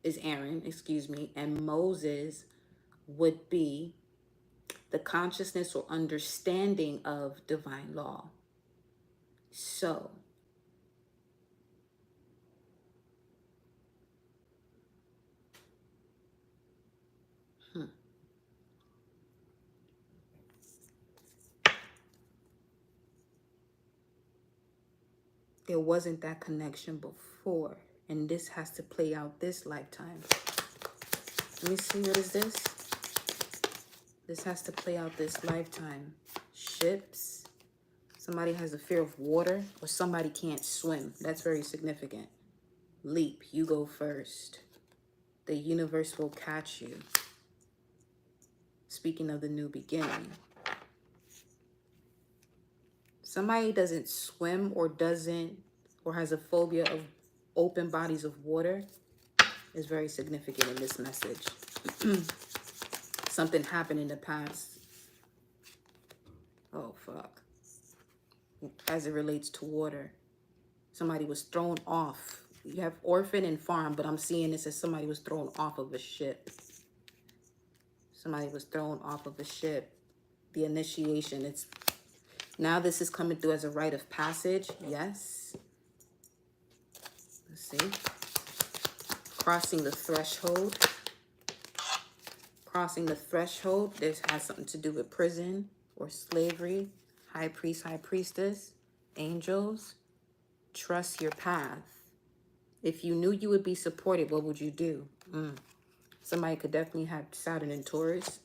is Aaron, excuse me, and Moses would be the consciousness or understanding of divine law. So, there wasn't that connection before, and this has to play out this lifetime. Let me see, what is this? This has to play out this lifetime. Ships. Somebody has a fear of water, or somebody can't swim. That's very significant. Leap, you go first. The universe will catch you. Speaking of the new beginning. Somebody doesn't swim or has a phobia of open bodies of water is very significant in this message. Something happened in the past. Oh, fuck. As it relates to water. Somebody was thrown off. You have orphan and farm, but I'm seeing this as somebody was thrown off of a ship. Somebody was thrown off of a ship. The initiation, it's now this is coming through as a rite of passage. Yes. Let's see. Crossing the threshold. Crossing the threshold. This has something to do with prison or slavery. High priest, high priestess. Angels. Trust your path. If you knew you would be supported, what would you do? Somebody could definitely have Saturn and Taurus.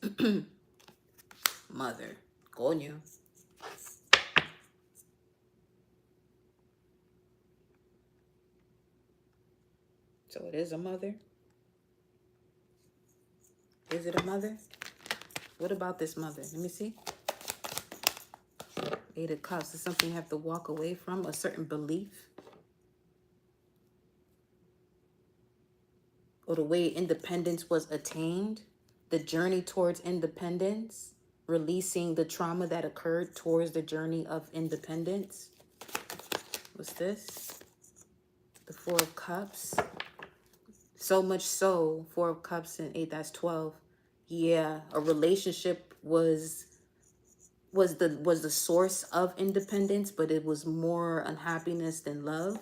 Mother. Coño. So it is a mother. Is it a mother? What about this mother? Let me see. Eight of Cups. Is something you have to walk away from? A certain belief? Or the way independence was attained? The journey towards independence? Releasing the trauma that occurred towards the journey of independence? What's this? The Four of Cups. So much so, Four of Cups and 8, that's 12. Yeah, a relationship was the source of independence, but it was more unhappiness than love.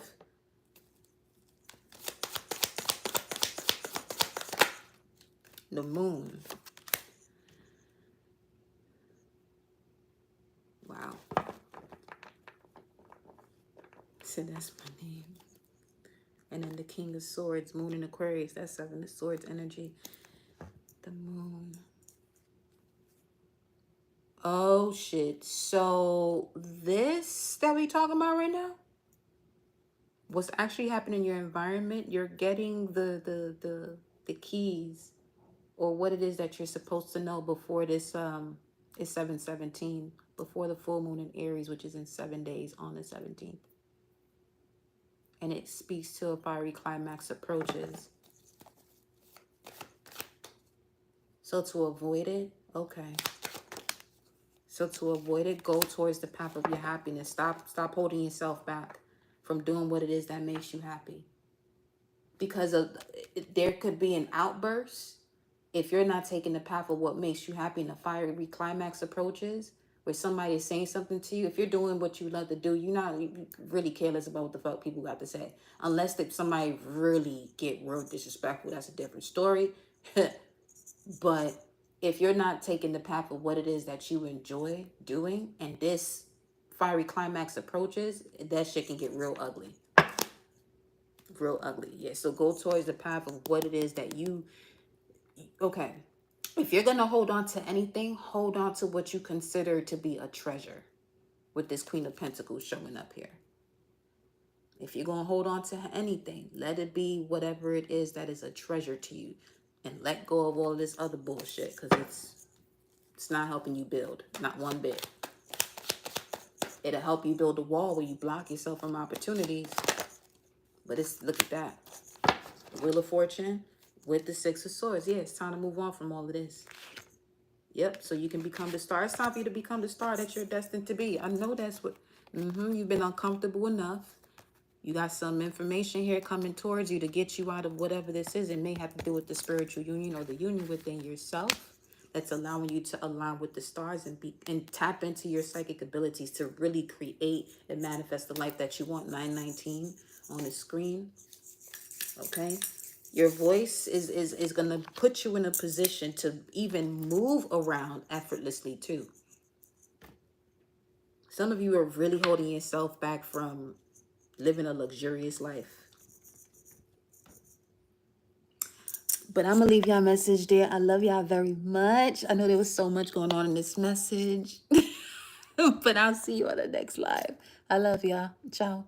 The Moon. Wow. So that's my name. And then the King of Swords, Moon in Aquarius, that's 7 of Swords energy. The Moon. Oh shit. So this that we talking about right now, what's actually happening in your environment, you're getting the keys or what it is that you're supposed to know before this is 7/17, before the full moon in Aries, which is in 7 days on the 17th. And it speaks to a fiery climax approaches. So to avoid it, okay. So to avoid it, go towards the path of your happiness. Stop holding yourself back from doing what it is that makes you happy. Because there could be an outburst if you're not taking the path of what makes you happy and the fiery climax approaches, where somebody is saying something to you. If you're doing what you love to do, you're not really careless about what the fuck people got to say. Unless somebody really get real disrespectful, that's a different story. But if you're not taking the path of what it is that you enjoy doing, and this fiery climax approaches, that shit can get real ugly. Real ugly. Yeah, so go towards the path of what it is that you... Okay. If you're going to hold on to anything, hold on to what you consider to be a treasure. With this Queen of Pentacles showing up here. If you're going to hold on to anything, let it be whatever it is that is a treasure to you. And let go of all this other bullshit, because it's not helping you build. Not one bit. It'll help you build a wall where you block yourself from opportunities. But it's, look at that. The Wheel of Fortune with the Six of Swords. Yeah, it's time to move on from all of this. Yep, so you can become the star. It's time for you to become the star that you're destined to be. I know that's what... You've been uncomfortable enough. You got some information here coming towards you to get you out of whatever this is. It may have to do with the spiritual union or the union within yourself that's allowing you to align with the stars and tap into your psychic abilities to really create and manifest the life that you want. 919 on the screen. Okay. Your voice is going to put you in a position to even move around effortlessly too. Some of you are really holding yourself back from living a luxurious life. But I'm going to leave y'all a message there. I love y'all very much. I know there was so much going on in this message. But I'll see you on the next live. I love y'all. Ciao.